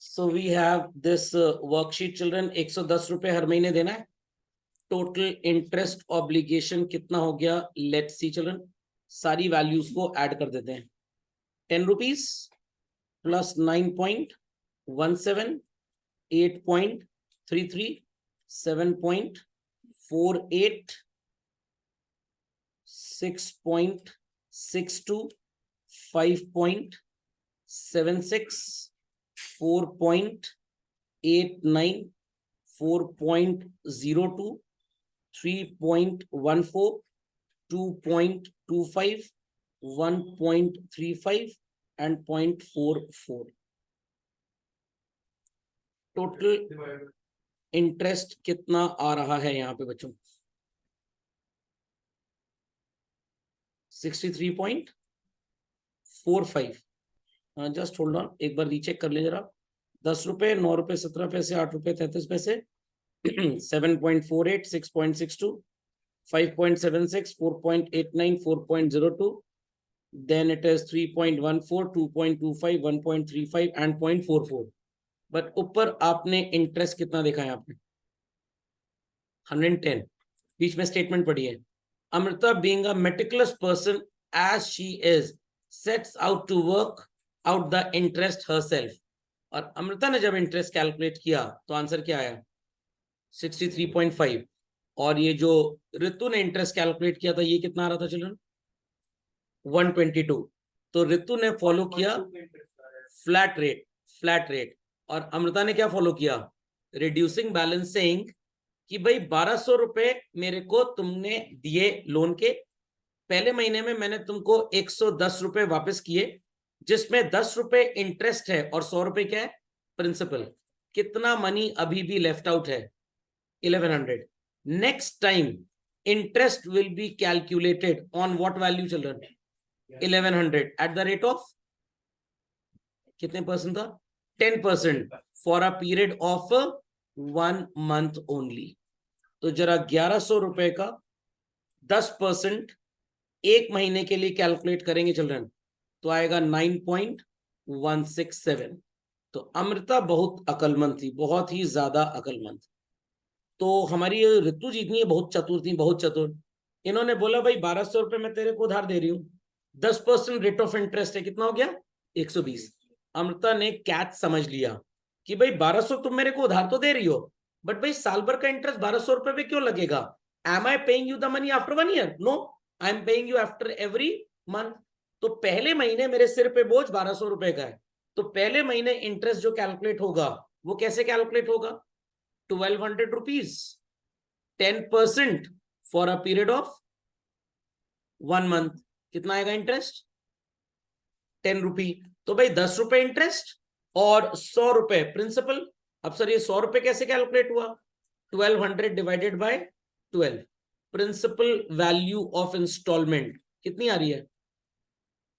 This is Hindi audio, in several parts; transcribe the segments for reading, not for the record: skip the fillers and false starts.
So we have this worksheet children. 110 रुपए हर महीने देना है. टोटल इंटरेस्ट ऑब्लिगेशन कितना हो गया? लेट्स सी चिल्ड्रन, सारी वैल्यूज को ऐड कर देते हैं. 10 rupees plus 9.17, 8.33, 7.48, 6.62, 5.76, 4.89, 4.02, 3.14, 2.25, 1.35 and 0.44. Total interest कितना आ रहा है यहाँ पे बच्चों? 63.45. जस्ट होल्ड ऑन, एक बार रीचेक कर ले जरा. 10 रुपए, 9 रुपए 17 पैसे, 8 रुपए 33 पैसे, 7.48, 6.62, 5.76, 4.89, 4.02, then it is 3.14, 2.25, 1.35 and 0.44. But ऊपर आपने इंटरेस्ट कितना देखा है यहाँ पे? 110. बीच में स्टेटमेंट पढ़ी है, Amrita being a meticulous person as she is sets out to work out the interest herself. और अमृता ने जब इंटरेस्ट कैलकुलेट किया तो आंसर क्या आया? 63.5. और ये जो ऋतु ने इंटरेस्ट कैलकुलेट किया था ये कितना आ रहा था चिल्ड्रन? 122. तो ऋतु ने फॉलो किया फ्लैट रेट और अमृता ने क्या फॉलो किया? Reducing balancing. कि भाई 1200 रुपए मेरे को तुमने दिए लोन के, पहले महीने में मैंने तुमको 110 रुपए वापस किए, जिसमें 10 रुपए इंटरेस्ट है और 100 रुपए क्या है? प्रिंसिपल. कितना मनी अभी भी लेफ्ट आउट है? 1100. Next time interest will be calculated on what value children? 1100 at the rate of कितने परसेंट था? 10% for a period of 1 month only. तो जरा 1100 रुपए का 10% एक महीने के लिए कैलकुलेट करेंगे चिल्ड्रन तो आएगा 9.167. तो अमृता बहुत अकलमंद थी, बहुत ही ज्यादा अकलमंद. तो हमारी ऋतु जी थी बहुत चतुर थी, बहुत चतुर. इन्होंने बोला भाई 1200 रुपए मैं तेरे को उधार दे रही हूँ, 10% रेट ऑफ इंटरेस्ट है, कितना हो गया? 120. अमृता ने कैच समझ लिया कि भाई 1200 तुम मेरे को उधार तो दे रही हो, बट भाई साल भर का इंटरेस्ट 1200 रुपए पे क्यों लगेगा? Am I paying you the money after 1 year? No, I am paying you after every month. तो पहले महीने मेरे सिर पे बोझ 1200 रुपए का है, तो पहले महीने इंटरेस्ट जो कैलकुलेट होगा वो कैसे कैलकुलेट होगा? 1200 rupees, 10% for a period of 1 month. कितना आएगा इंटरेस्ट? 10 रुपी. तो भाई 10 रुपए इंटरेस्ट और 100 रुपए प्रिंसिपल. अब सर ये 100 रुपए कैसे कैलकुलेट हुआ? 1200 divided by 12. Principal value of installment कितनी आ रही है?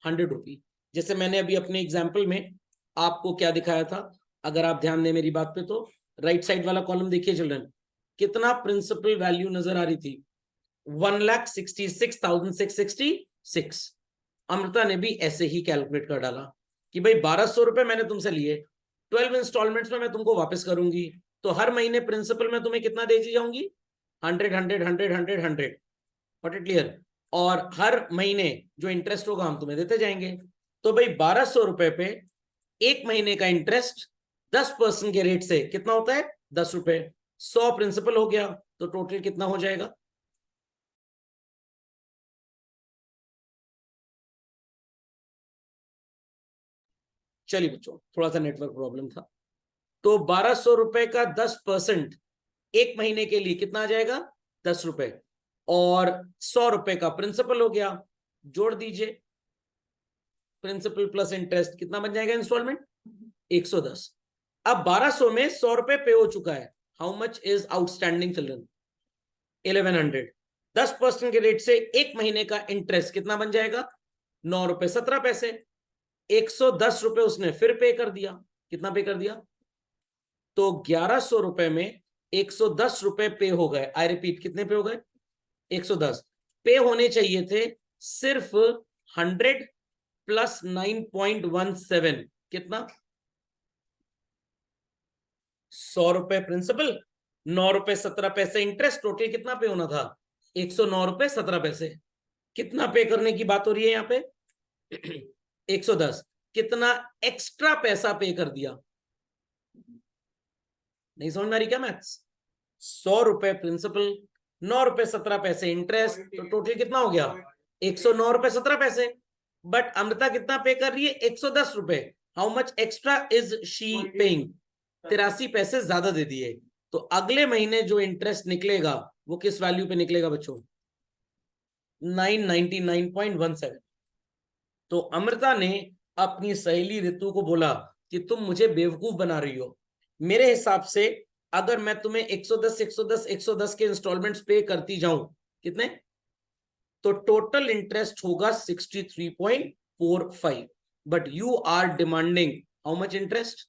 100 रुपी. जैसे मैंने अभी अपने एग्जाम्पल में आपको क्या दिखाया था, अगर आप ध्यान दें मेरी बात पे, तो राइट साइड वाला कॉलम देखिए चिल्ड्रन, कितना प्रिंसिपल वैल्यू नजर आ रही थी? 1,66,666. अमृता ने भी ऐसे ही कैलकुलेट कर डाला कि भाई 1200 रुपए मैंने तुमसे लिए, 12 इंस्टॉलमेंट्स में मैं तुमको वापस करूंगी, तो हर महीने प्रिंसिपल में तुम्हें कितना दे जाऊंगी? 100 100 100 100 100. What it clear? और हर महीने जो इंटरेस्ट होगा हम तुम्हें देते जाएंगे. तो भाई 1200 रुपए पे एक महीने का इंटरेस्ट 10% के रेट से कितना होता है? 10 रुपए. 100 प्रिंसिपल हो गया, तो टोटल कितना हो जाएगा? चलिए बच्चों, थोड़ा सा नेटवर्क प्रॉब्लम था. तो 1200 रुपए का 10% एक महीने के लिए कितना आ जाएगा? 10 रुपए. और 100 रुपए का प्रिंसिपल हो गया, जोड़ दीजिए, प्रिंसिपल प्लस इंटरेस्ट कितना बन जाएगा इंस्टॉलमेंट? 110. अब 1200 में 100 रुपए पे हो चुका है. How much is outstanding children? 1100. 10% के रेट से एक महीने का इंटरेस्ट कितना बन जाएगा? 9 रुपए 17 पैसे. 110 रुपए उसने फिर पे कर दिया. कितना पे कर दिया? तो 1100 रुपए में 110 रुपए पे हो गए. आई रिपीट, कितने पे हो गए? 110. पे होने चाहिए थे सिर्फ 100 प्लस 9.17. कितना? 100 रुपए प्रिंसिपल, 9 रुपए 17 पैसे इंटरेस्ट, टोटल कितना पे होना था? 109 रुपए 17 पैसे। कितना पे करने की बात हो रही है यहाँ पे? 110। कितना एक्स्ट्रा पैसा पे कर दिया? नहीं समझ में आ रही क्या मैथ्स? 100 रुपए प्रिंसिपल, 9 रुपए 17 पैसे इंटरेस्ट, तो टोटल कितना हो गया? 109 रुपए 17 पैसे। बट अमृता कितना पे कर रही है? 110 रुपए। How much extra is she paying? 83 पैसे ज्यादा दे दिए। तो अगले महीने जो इंटरेस्ट निकलेगा वो किस वैल्यू पे निकलेगा बच्चों? 999.17। तो अमृता ने अपनी सहेली रितु को बोला कि तुम मुझे बेवकूफ बना रही हो। मेरे हिसाब से अगर मैं तुम्हें 110 110 110 के इंस्टॉलमेंट्स पे करती जाऊं, कितने, तो टोटल इंटरेस्ट होगा 63.45, but you are demanding how much interest?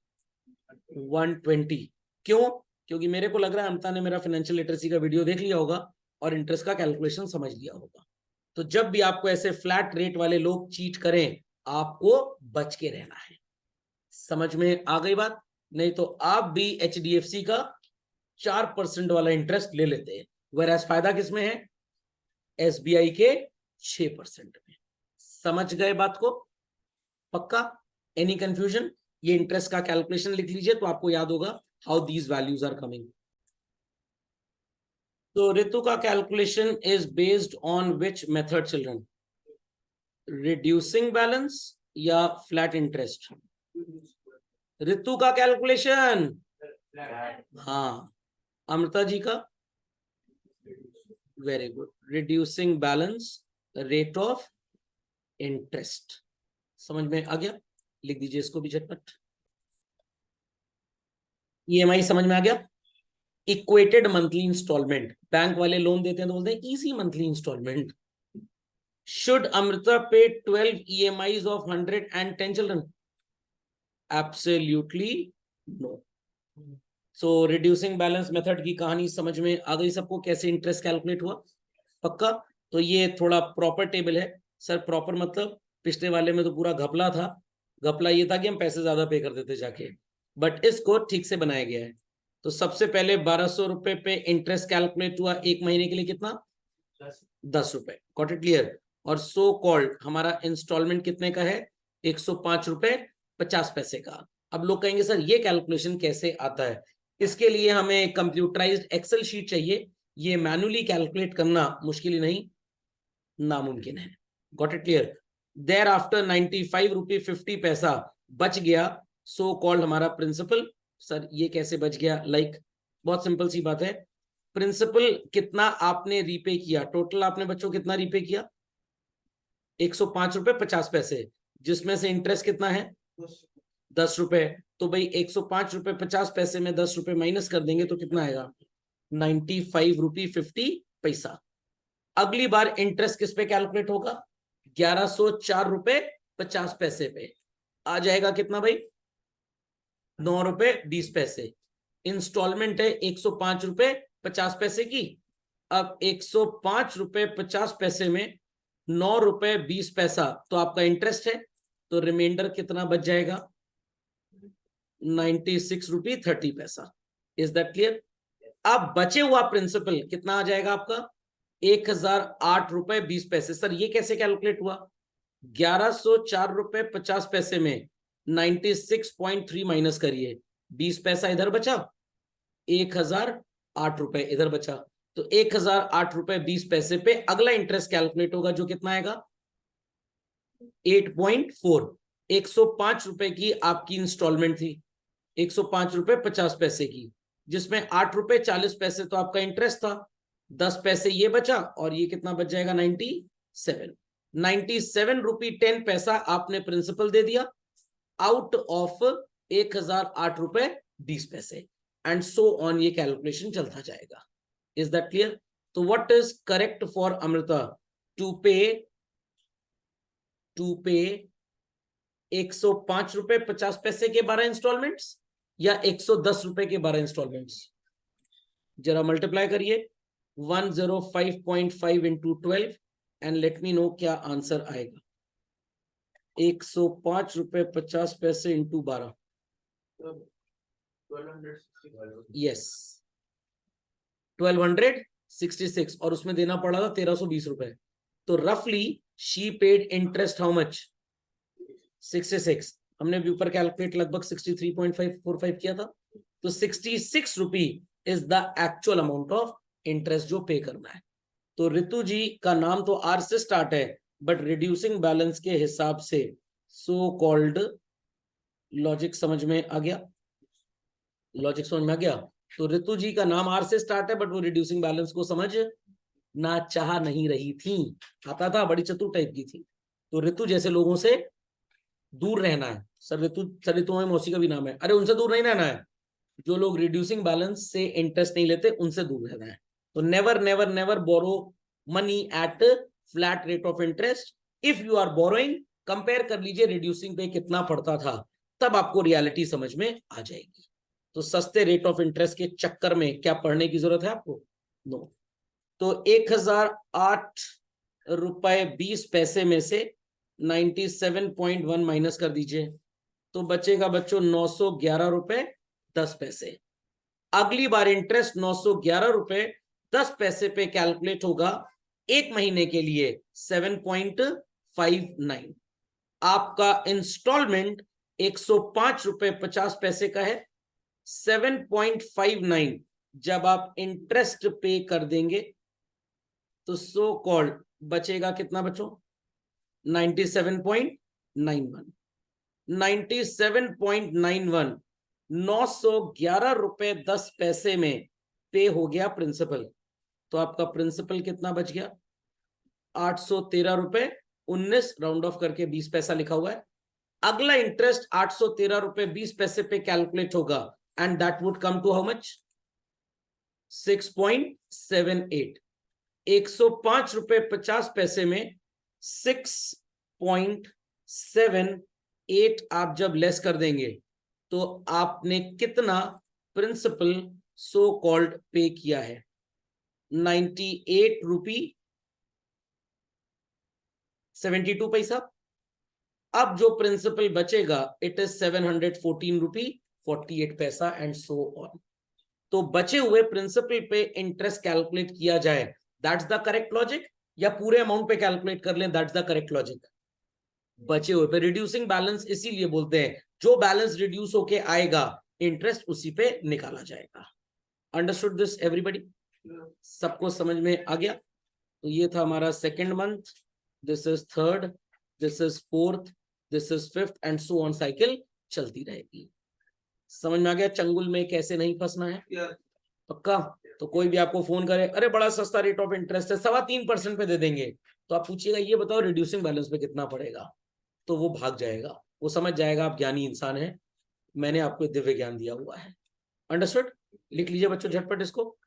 120। क्यों? क्योंकि मेरे को लग रहा है अमृता ने मेरा फाइनेंशियल लिटरेसी का वीडियो देख लिया होगा और इंटरेस्ट का कैलकुलेशन समझ लिया होगा। तो जब भी आपको ऐसे फ्लैट रेट वाले लोग चीट करें, आपको बच के रहना है। समझ में आ गई बात? नहीं तो आप भी HDFC का 4% वाला इंटरेस्ट ले लेते हैं, वरएज फायदा किसमें है? SBI के 6% में। समझ गए बात को? पक्का? Any confusion? ये इंटरेस्ट का कैलकुलेशन लिख लीजिए तो आपको याद होगा how these values are coming. तो ऋतु का calculation is based on which method children? Reducing balance या फ्लैट इंटरेस्ट? ऋतु का कैलकुलेशन, हाँ। अमृता जी का? Very good, reducing balance rate of interest. समझ में आ गया? लिख दीजिए इसको भी झटपट। EMI समझ में आ गया? Equated monthly installment. बैंक वाले लोन देते हैं तो बोलते हैं easy monthly installment. Should Amrita pay 12 EMIs of 110 children? Absolutely no. So reducing balance method की कहानी समझ में आ गई सबको, कैसे इंटरेस्ट कैलकुलेट हुआ? पक्का? तो ये थोड़ा प्रॉपर टेबल है सर। प्रॉपर मतलब पिछले वाले में तो पूरा घपला था। घपला ये था कि हम पैसे ज्यादा पे कर देते जाके, बट इसको ठीक से बनाया गया है। तो सबसे पहले 1200 रुपए पे इंटरेस्ट कैलकुलेट हुआ, एक महीने के लिए कितना? 10 रुपए। Got it clear? और सो कॉल्ड हमारा इंस्टॉलमेंट कितने का है? 105 रुपए 50 पैसे का। अब लोग कहेंगे सर ये कैलकुलेशन कैसे आता है? इसके लिए हमें कंप्यूटराइज्ड एक्सेल शीट चाहिए। ये मैन्युअली कैलकुलेट करना मुश्किल ही नहीं, नामुमकिन है। Got it clear? Thereafter 95 रुपए 50 पैसा बच गया, सो कॉल्ड हमारा प्रिंसिपल। सर ये कैसे बच गया? लाइक बहुत सिंपल सी बात है। प्रिंसिपल कितना आपने रीपे किया? टोटल आपने बच्चों कितना रीपे किया? 105 रुपए 50 पैसे, जिसमें से इंटरेस्ट कितना है? 10 रुपए। तो भाई 105 रुपए 50 पैसे में 10 रुपए माइनस कर देंगे तो कितना आएगा? 95 रुपए 50 पैसा। अगली बार इंटरेस्ट किस पे कैलकुलेट होगा? 1104 रुपए 50 पैसे पे। आ जाएगा कितना भाई? 9 रुपए 20 पैसे। इंस्टॉलमेंट है 105 रुपए 50 पैसे की। अब 105 रुपए 50 पैसे में 9 रुपए 20 पैसा तो आपका इंटरेस्ट है, तो रिमाइंडर कितना बच जाएगा? 96 रुपए 30 पैसा। Is that clear? अब बचे हुआ प्रिंसिपल कितना आ जाएगा आपका? 1008 रुपए 20 पैसे। सर ये कैसे कैलकुलेट हुआ? 1104 रुपए 50 पैसे में 96.3 माइनस करिए, 20 पैसा इधर बचा, 1008 रुपए इधर बचा। तो 1008 रुपए 20 पैसे पे अगला इंटरेस्ट कैलकुलेट होगा, जो कितना आएगा? 8.4। 105 रुपए की आपकी इंस्टॉलमेंट थी, 105 रुपए 50 पैसे की, जिसमें 8 रुपए 40 पैसे तो आपका इंटरेस्ट था, 10 पैसे ये बचा, और ये कितना बच जाएगा? 97 रुपए 10 पैसा आपने प्रिंसिपल दे दिया आउट ऑफ 1008 रुपए 20 पैसे, एंड सो ऑन। ये कैलकुलेशन चलता जाएगा। Is that clear? तो what is correct for Amrita? To pay 105 रुपए 50 पैसे के 12 इंस्टॉलमेंट्स या 110 रुपए के 12 इंस्टॉलमेंट्स? जरा मल्टीप्लाई करिए 105.5 into 12 and let me know क्या आंसर आएगा। 105 रुपए 50 पैसे इंटू 12, यस 1266 और उसमें देना पड़ा था 1320 रुपए। तो रफली she paid interest how much 66। हमने भी ऊपर कैलकुलेट लगभग 63.545 किया था। तो 66 रुपी is the actual amount of interest जो पे करना है। तो रितु जी का नाम तो आर से स्टार्ट है, बट रिड्यूसिंग बैलेंस के हिसाब से सो कॉल्ड लॉजिक समझ में आ गया, लॉजिक समझ में आ गया। तो रितु जी का नाम आर से स्टार्ट है, बट वो रिड्यूसिंग बैलेंस को समझ ना चाह नहीं रही थी। आता था, बड़ी चतुर टाइप की थी। तो रितु जैसे लोगों से दूर रहना है। सर रितु में मौसी का भी नाम है, अरे उनसे दूर नहीं रहना है। जो लोग रिड्यूसिंग बैलेंस से इंटरेस्ट नहीं लेते उनसे दूर रहना है। तो never never never borrow money at flat rate of interest. If you are borrowing, compare कर लीजिए रिड्यूसिंग पे कितना पड़ता था, तब आपको रियलिटी समझ में आ जाएगी। तो सस्ते रेट ऑफ इंटरेस्ट के चक्कर में क्या पढ़ने की जरूरत है आपको? नो। तो 1008 रुपए 20 पैसे में से 97.1 माइनस कर दीजिए, तो बचेगा बच्चों 911 रुपए 10 पैसे। अगली बार इंटरेस्ट 911 रुपए 10 पैसे पे कैलकुलेट होगा, एक महीने के लिए 7.59। आपका इंस्टॉलमेंट 105 रुपए 50 पैसे का है। 7.59 जब आप इंटरेस्ट पे कर देंगे तो सो कॉल्ड बचेगा कितना बच्चों? 97.91। 97.91 911 रुपए 10 पैसे में पे हो गया प्रिंसिपल। तो आपका प्रिंसिपल कितना बच गया? 813 रुपए 19, राउंड ऑफ करके 20 पैसा लिखा हुआ है। अगला इंटरेस्ट 813 रुपए 20 पैसे पे कैलकुलेट होगा, and that would come to how much? 6.78। 105 रुपए 50 पैसे में 6.78 आप जब लेस कर देंगे तो आपने कितना प्रिंसिपल सो कॉल्ड पे किया है? 98 रुपी 72 पैसा। अब जो प्रिंसिपल बचेगा इट इज 714 रुपी 48 पैसा एंड सो ऑन। तो बचे हुए प्रिंसिपल पे इंटरेस्ट कैलकुलेट किया जाए, दैट्स द करेक्ट लॉजिक, या पूरे अमाउंट पे कैलकुलेट कर लें, दैट्स द करेक्ट लॉजिक? बचे हुए पे रिड्यूसिंग बैलेंस इसीलिए बोलते हैं, जो बैलेंस रिड्यूस होके आएगा इंटरेस्ट उसी पे निकाला जाएगा। Understood this everybody? सबको समझ में आ गया? तो ये था हमारा second month, this is third, this is fourth, this is fifth and so on, cycle चलती रहेगी। समझ में आ गया चंगुल में कैसे नहीं फंसना है? पक्का? तो कोई भी आपको फोन करे, अरे बड़ा सस्ता रेट ऑफ इंटरेस्ट है 3.25% पे दे देंगे, तो आप पूछिएगा ये बताओ रिड्यूसिंग बैलेंस पे कितना पड़ेगा, तो वो भाग जाएगा, वो समझ जाएगा आप ज्ञानी इंसान है, मैंने आपको दिव्य ज्ञान दिया हुआ है। अंडरस्टूड? लिख लीजिए बच्चों झटपट इसको,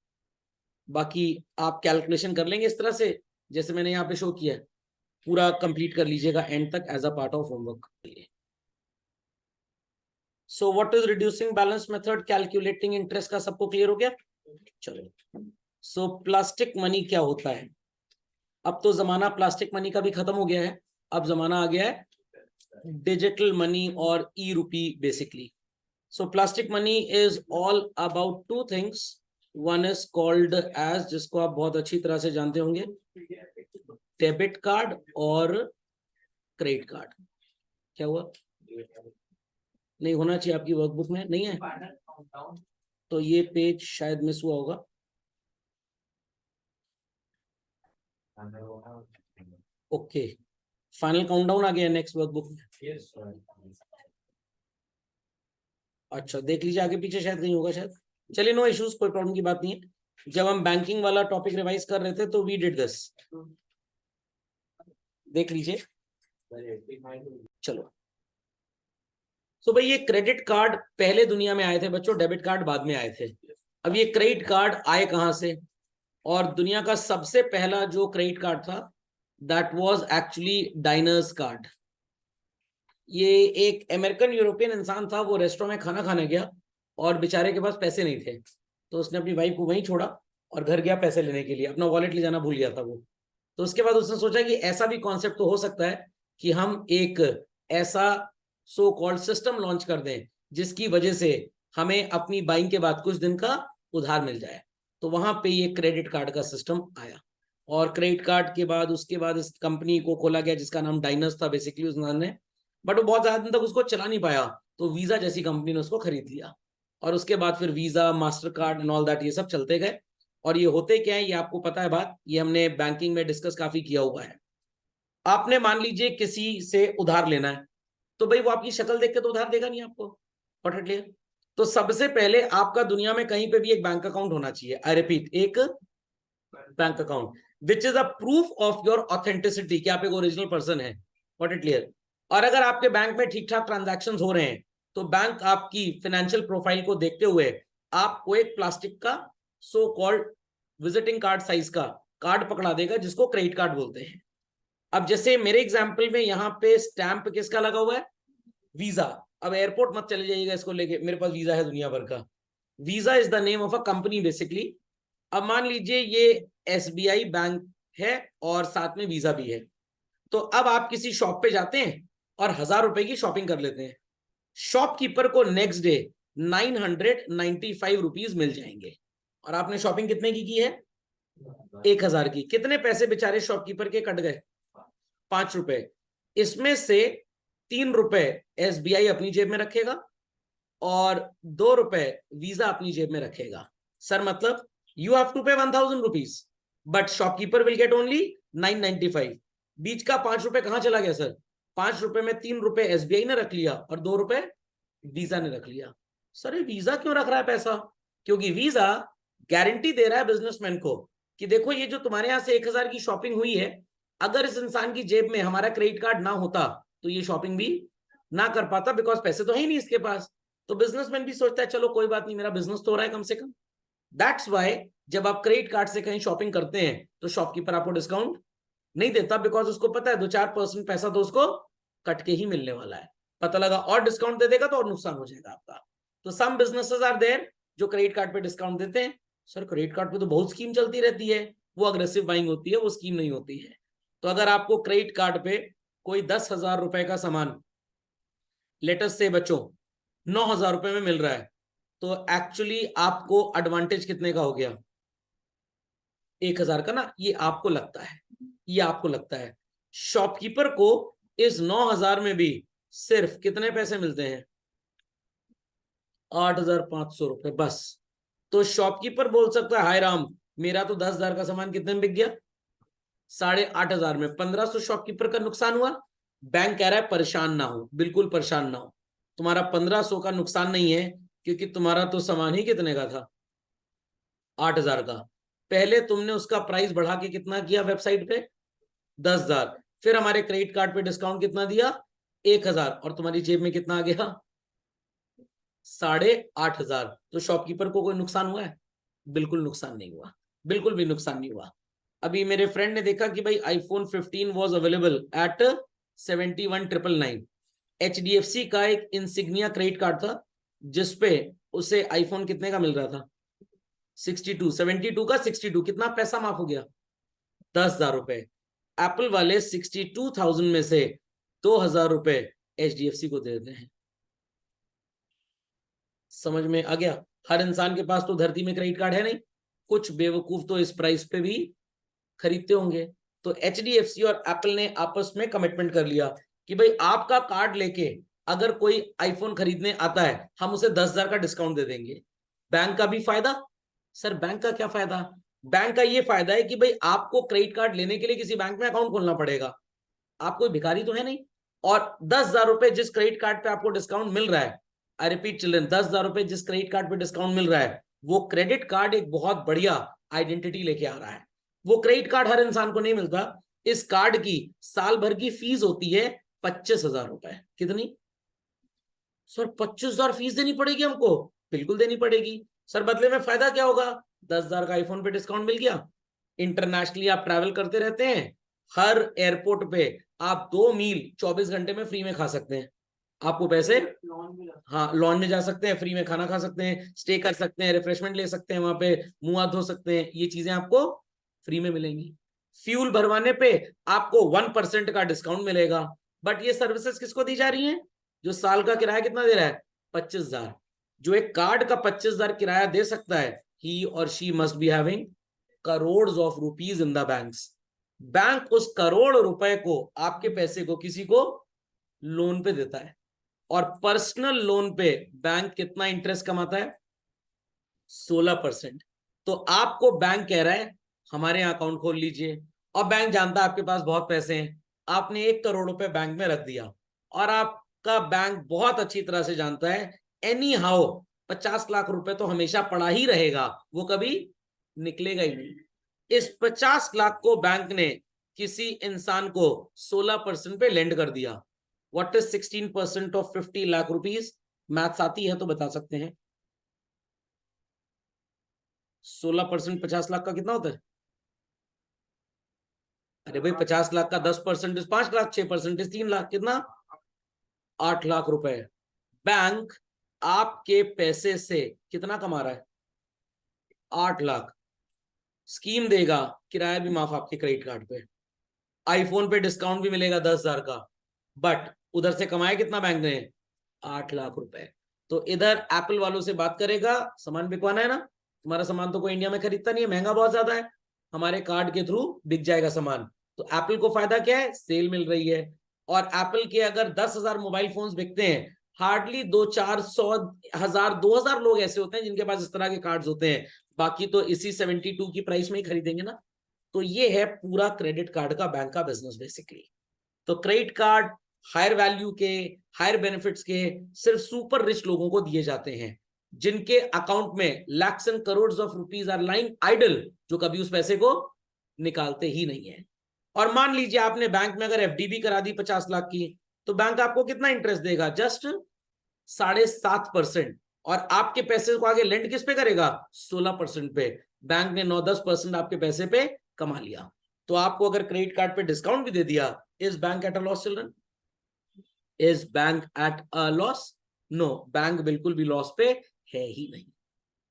बाकी आप कैलकुलेशन कर लेंगे इस तरह से जैसे मैंने यहाँ पे शो किया है, पूरा कंप्लीट कर लीजिएगा एंड तक as a part of homework. So what is reducing balance method, calculating interest का सबको क्लियर हो गया? चलो, सो प्लास्टिक मनी क्या होता है? अब तो जमाना प्लास्टिक मनी का भी खत्म हो गया है, अब जमाना आ गया है डिजिटल मनी और e rupee basically. So plastic money is all about two things, one is called as, जिसको आप बहुत अच्छी तरह से जानते होंगे, डेबिट कार्ड और क्रेडिट कार्ड। क्या हुआ? नहीं होना चाहिए आपकी वर्कबुक में, नहीं है तो ये पेज शायद मिस हुआ होगा। ओके, फाइनल काउंटडाउन आ गया नेक्स्ट वर्कबुक में। अच्छा देख लीजिए आगे पीछे शायद कहीं होगा शायद। चलिए नो इश्यूज, कोई प्रॉब्लम की बात नहीं है। जब हम बैंकिंग वाला टॉपिक रिवाइज कर रहे थे तो वी डिड दिस, देख लीजिए। चलो, तो भाई ये क्रेडिट कार्ड पहले दुनिया में आए थे बच्चों, डेबिट कार्ड बाद में आए थे। अब ये क्रेडिट कार्ड आए कहां से? और दुनिया का सबसे पहला जो क्रेडिट कार्ड था that was actually diners card. ये एक अमेरिकन यूरोपियन इंसान था, वो रेस्टोरेंट में खाना खाने गया और बेचारे के पास पैसे नहीं थे, तो उसने अपनी वाइफ को वहीं छोड़ा और घर गया पैसे लेने के लिए, अपना वॉलेट ले जाना भूल गया था वो। तो उसके बाद उसने सोचा कि ऐसा भी कॉन्सेप्ट तो हो सकता है कि हम एक ऐसा सो कॉल्ड सिस्टम लॉन्च कर दें जिसकी वजह से हमें अपनी बाइंग के बाद कुछ दिन का उधार मिल जाए। तो वहां पे ये क्रेडिट कार्ड का सिस्टम आया, और क्रेडिट कार्ड के बाद उसके बाद इस कंपनी को खोला गया जिसका नाम डाइनस था बेसिकली उस नाम ने, बट वो बहुत ज्यादा दिन तक उसको चला नहीं पाया, तो वीजा जैसी कंपनी ने उसको खरीद लिया। और उसके बाद फिर visa, master card and all that ये सब चलते गए। और ये होते क्या है, ये आपको पता है बात, ये हमने बैंकिंग में डिस्कस काफी किया हुआ है। आपने मान लीजिए किसी से उधार लेना है, तो भाई वो आपकी शक्ल देख के तो उधार देगा नहीं आपको, व्हाट क्लियर। तो सबसे पहले आपका दुनिया में कहीं पे भी एक बैंक अकाउंट होना चाहिए, आई रिपीट, एक bank account which is a proof of your authenticity कि आप एक ओरिजिनल पर्सन है, व्हाट इट क्लियर। और अगर आपके बैंक में ठीक ठाक ट्रांजैक्शंस हो रहे हैं, तो बैंक आपकी फाइनेंशियल प्रोफाइल को देखते हुए आपको एक प्लास्टिक का so called visiting card size का कार्ड पकड़ा देगा, जिसको क्रेडिट कार्ड बोलते हैं। अब जैसे मेरे एग्जाम्पल में यहाँ पे स्टैंप किसका लगा हुआ है, वीजा। अब एयरपोर्ट मत चले जाइएगा इसको लेके, मेरे पास वीजा है दुनिया भर का। Visa is the name of a company basically. अब मान लीजिए ये एसबीआई बैंक है और साथ में वीजा भी है। तो अब आप किसी शॉप पे जाते हैं और 1,000 रुपए की शॉपिंग कर लेते हैं, शॉपकीपर को नेक्स्ट डे 995 रुपीज मिल जाएंगे। और आपने शॉपिंग कितने की है, 1,000 की। कितने पैसे बेचारे शॉपकीपर के कट गए, 5 रुपए। इसमें से 3 रुपए एसबीआई अपनी जेब में रखेगा और 2 रुपए वीजा अपनी जेब में रखेगा। सर मतलब यू हैव टू पे 1,000 rupees, but shopkeeper will get only 995। बीच का 5 रुपए कहां चला गया सर, 5 रुपए में 3 रुपए एसबीआई ने रख लिया और 2 रुपए वीजा ने रख लिया। सर ये वीजा क्यों रख रहा है पैसा, क्योंकि वीजा गारंटी दे रहा है बिजनेसमैन को कि देखो ये जो तुम्हारे यहां से 1,000 की शॉपिंग हुई है, अगर इस इंसान की जेब में हमारा क्रेडिट कार्ड ना होता तो ये शॉपिंग भी ना कर पाता, बिकॉज पैसे तो है ही नहीं इसके पास। तो बिजनेसमैन भी सोचता है चलो कोई बात नहीं, मेरा बिजनेस तो हो रहा है कम से कम। दैट्स वाई जब आप क्रेडिट कार्ड से कहीं शॉपिंग करते हैं तो शॉपकीपर आपको डिस्काउंट नहीं देता, बिकॉज उसको पता है 2-4% पैसा तो उसको कट के ही मिलने वाला है। पता लगा और डिस्काउंट दे देगा तो और नुकसान हो जाएगा आपका। तो सम बिजनेसेस आर देयर जो क्रेडिट कार्ड पे डिस्काउंट देते हैं। सर क्रेडिट कार्ड पे तो बहुत स्कीम चलती रहती है, वो अग्रेसिव बाइंग होती है, वो स्कीम नहीं होती है। तो अगर आपको क्रेडिट कार्ड पे कोई 10,000 रुपए का सामान लेटेस्ट से बच्चों 9,000 रुपए में मिल रहा है, तो एक्चुअली आपको एडवांटेज कितने का हो गया, 1,000 का ना। ये आपको लगता है, ये आपको लगता है। शॉपकीपर को इस 9,000 में भी सिर्फ कितने पैसे मिलते हैं, 8,500 रुपए बस। तो शॉपकीपर बोल सकता है हाय राम, मेरा तो 10,000 का सामान कितने में बिक गया, 8,500 में। 1,500 शॉपकीपर का नुकसान हुआ। बैंक कह रहा है परेशान ना हो, बिल्कुल परेशान ना हो, तुम्हारा 1,500 का नुकसान नहीं है, क्योंकि तुम्हारा तो सामान ही कितने का था, 8,000 का। पहले तुमने उसका प्राइस बढ़ा के कितना किया वेबसाइट पे, 10,000। फिर हमारे क्रेडिट कार्ड पे डिस्काउंट कितना दिया, 1,000, और तुम्हारी जेब में कितना आ गया, 8,500। तो शॉपकीपर को कोई नुकसान हुआ है, बिल्कुल नुकसान नहीं हुआ, बिल्कुल भी नुकसान नहीं हुआ। अभी मेरे फ्रेंड ने देखा कि भाई iPhone 15 was available at 71,999। HDFC का एक इंसिग्निया क्रेडिट कार्ड था जिसपे उसे आईफोन कितने का मिल रहा था, 62, 72 का 62। कितना पैसा माफ हो गया, 10,000 रुपए। एप्पल वाले 62,000 में से 2,000 रुपए HDFC को दे देते हैं। समझ में आ गया। हर इंसान के पास तो धरती में क्रेडिट कार्ड है नहीं, कुछ बेवकूफ तो इस प्राइस पे भी खरीदते होंगे। तो HDFC और एप्पल ने आपस में कमिटमेंट कर लिया कि भाई आपका कार्ड लेके अगर कोई आईफोन खरीदने आता है, हम उसे 10,000 का डिस्काउंट दे देंगे। बैंक का भी फायदा। सर बैंक का क्या फायदा, बैंक का ये फायदा है कि भाई आपको क्रेडिट कार्ड लेने के लिए किसी बैंक में अकाउंट खोलना पड़ेगा, आप कोई भिखारी तो है नहीं। और 10,000 रुपए जिस क्रेडिट कार्ड पे आपको डिस्काउंट मिल रहा है, आई रिपीट चिल्ड्रन, 10,000 रुपए जिस क्रेडिट कार्ड पे डिस्काउंट मिल रहा है, वो क्रेडिट कार्ड एक बहुत बढ़िया आइडेंटिटी लेके आ रहा है। वो क्रेडिट कार्ड हर इंसान को नहीं मिलता। इस कार्ड की साल भर की फीस होती है 25,000 रुपए। कितनी सर, 25,000 फीस देनी पड़ेगी हमको, बिल्कुल देनी पड़ेगी। सर बदले में फायदा क्या होगा, 10,000 का आईफोन पे डिस्काउंट मिल गया। इंटरनेशनली आप ट्रैवल करते रहते हैं, हर एयरपोर्ट पे आप 2 मील 24 घंटे में फ्री में खा सकते हैं। आपको पैसे, हाँ लॉन में जा सकते हैं, फ्री में खाना खा सकते हैं, स्टे कर सकते हैं, रिफ्रेशमेंट ले सकते हैं, वहां पे मुंह हाथ धो सकते हैं, ये चीजें आपको फ्री में मिलेंगी। फ्यूल भरवाने पे आपको 1% का डिस्काउंट मिलेगा। बट ये सर्विसेज किसको दी जा रही हैं, जो साल का किराया कितना दे रहा है, 25,000। जो एक कार्ड का 25,000 किराया दे सकता है, ही और she must be having crore of rupees in the banks. Bank उस करोड़ रुपए को, आपके पैसे को, किसी को लोन पे देता है। और पर्सनल लोन पे बैंक कितना इंटरेस्ट कमाता है? 16%। तो आपको बैंक कह रहा है हमारे यहाँ अकाउंट खोल लीजिए, और बैंक जानता है आपके पास बहुत पैसे हैं, आपने 1 करोड़ रुपए बैंक में रख दिया, और आपका बैंक बहुत अच्छी तरह से जानता है एनी हाउ 50 लाख रुपए तो हमेशा पड़ा ही रहेगा, वो कभी निकलेगा ही नहीं। इस 50 लाख को बैंक ने किसी इंसान को 16% पे लेंड कर दिया। What is 16% of 50 lakh rupees? Maths आती है तो बता सकते हैं। 16% 50 लाख का कितना होता है? अरे भाई 50 लाख का 10% 5 लाख, 6% 3 लाख, कितना? 8 लाख रुपए। बैंक आपके पैसे से कितना कमा रहा है? 8 लाख। स्कीम देगा, किराया भी माफ आपके क्रेडिट कार्ड पे, आईफोन पे डिस्काउंट भी मिलेगा 10,000 का, बट उधर से कमाया कितना बैंक ने? 8 लाख रुपए। तो इधर एप्पल वालों से बात करेगा, सामान बिकवाना है ना, तुम्हारा सामान तो कोई इंडिया में खरीदता नहीं है, महंगा बहुत ज्यादा है, हमारे कार्ड के थ्रू बिक जाएगा सामान। तो एप्पल को फायदा क्या है? सेल मिल रही है। और एप्पल के अगर 10,000 मोबाइल फोन्स बिकते हैं, हार्डली 200-400 2,000 लोग ऐसे होते हैं जिनके पास इस तरह के कार्ड्स होते हैं, बाकी तो इसी 72 की प्राइस में ही खरीदेंगे ना। तो ये है पूरा क्रेडिट कार्ड का बैंक का बिजनेस बेसिकली। तो क्रेडिट कार्ड हायर वैल्यू के, हायर बेनिफिट्स के सिर्फ सुपर रिच लोगों को दिए जाते हैं, जिनके अकाउंट में lakhs and crore of rupees are lying idle, जो कभी उस पैसे को निकालते ही नहीं है। और मान लीजिए आपने बैंक में अगर एफडी भी करा दी 50 लाख की, तो बैंक आपको कितना इंटरेस्ट देगा? जस्ट 7.5%। और आपके पैसे को आगे लेंड किस पे करेगा? 16% पे। बैंक ने 9-10% आपके पैसे पे कमा लिया। तो आपको अगर क्रेडिट कार्ड पे डिस्काउंट भी दे दिया, is bank at a loss children? Is bank at a loss? No, bank बिल्कुल भी लॉस पे है ही नहीं।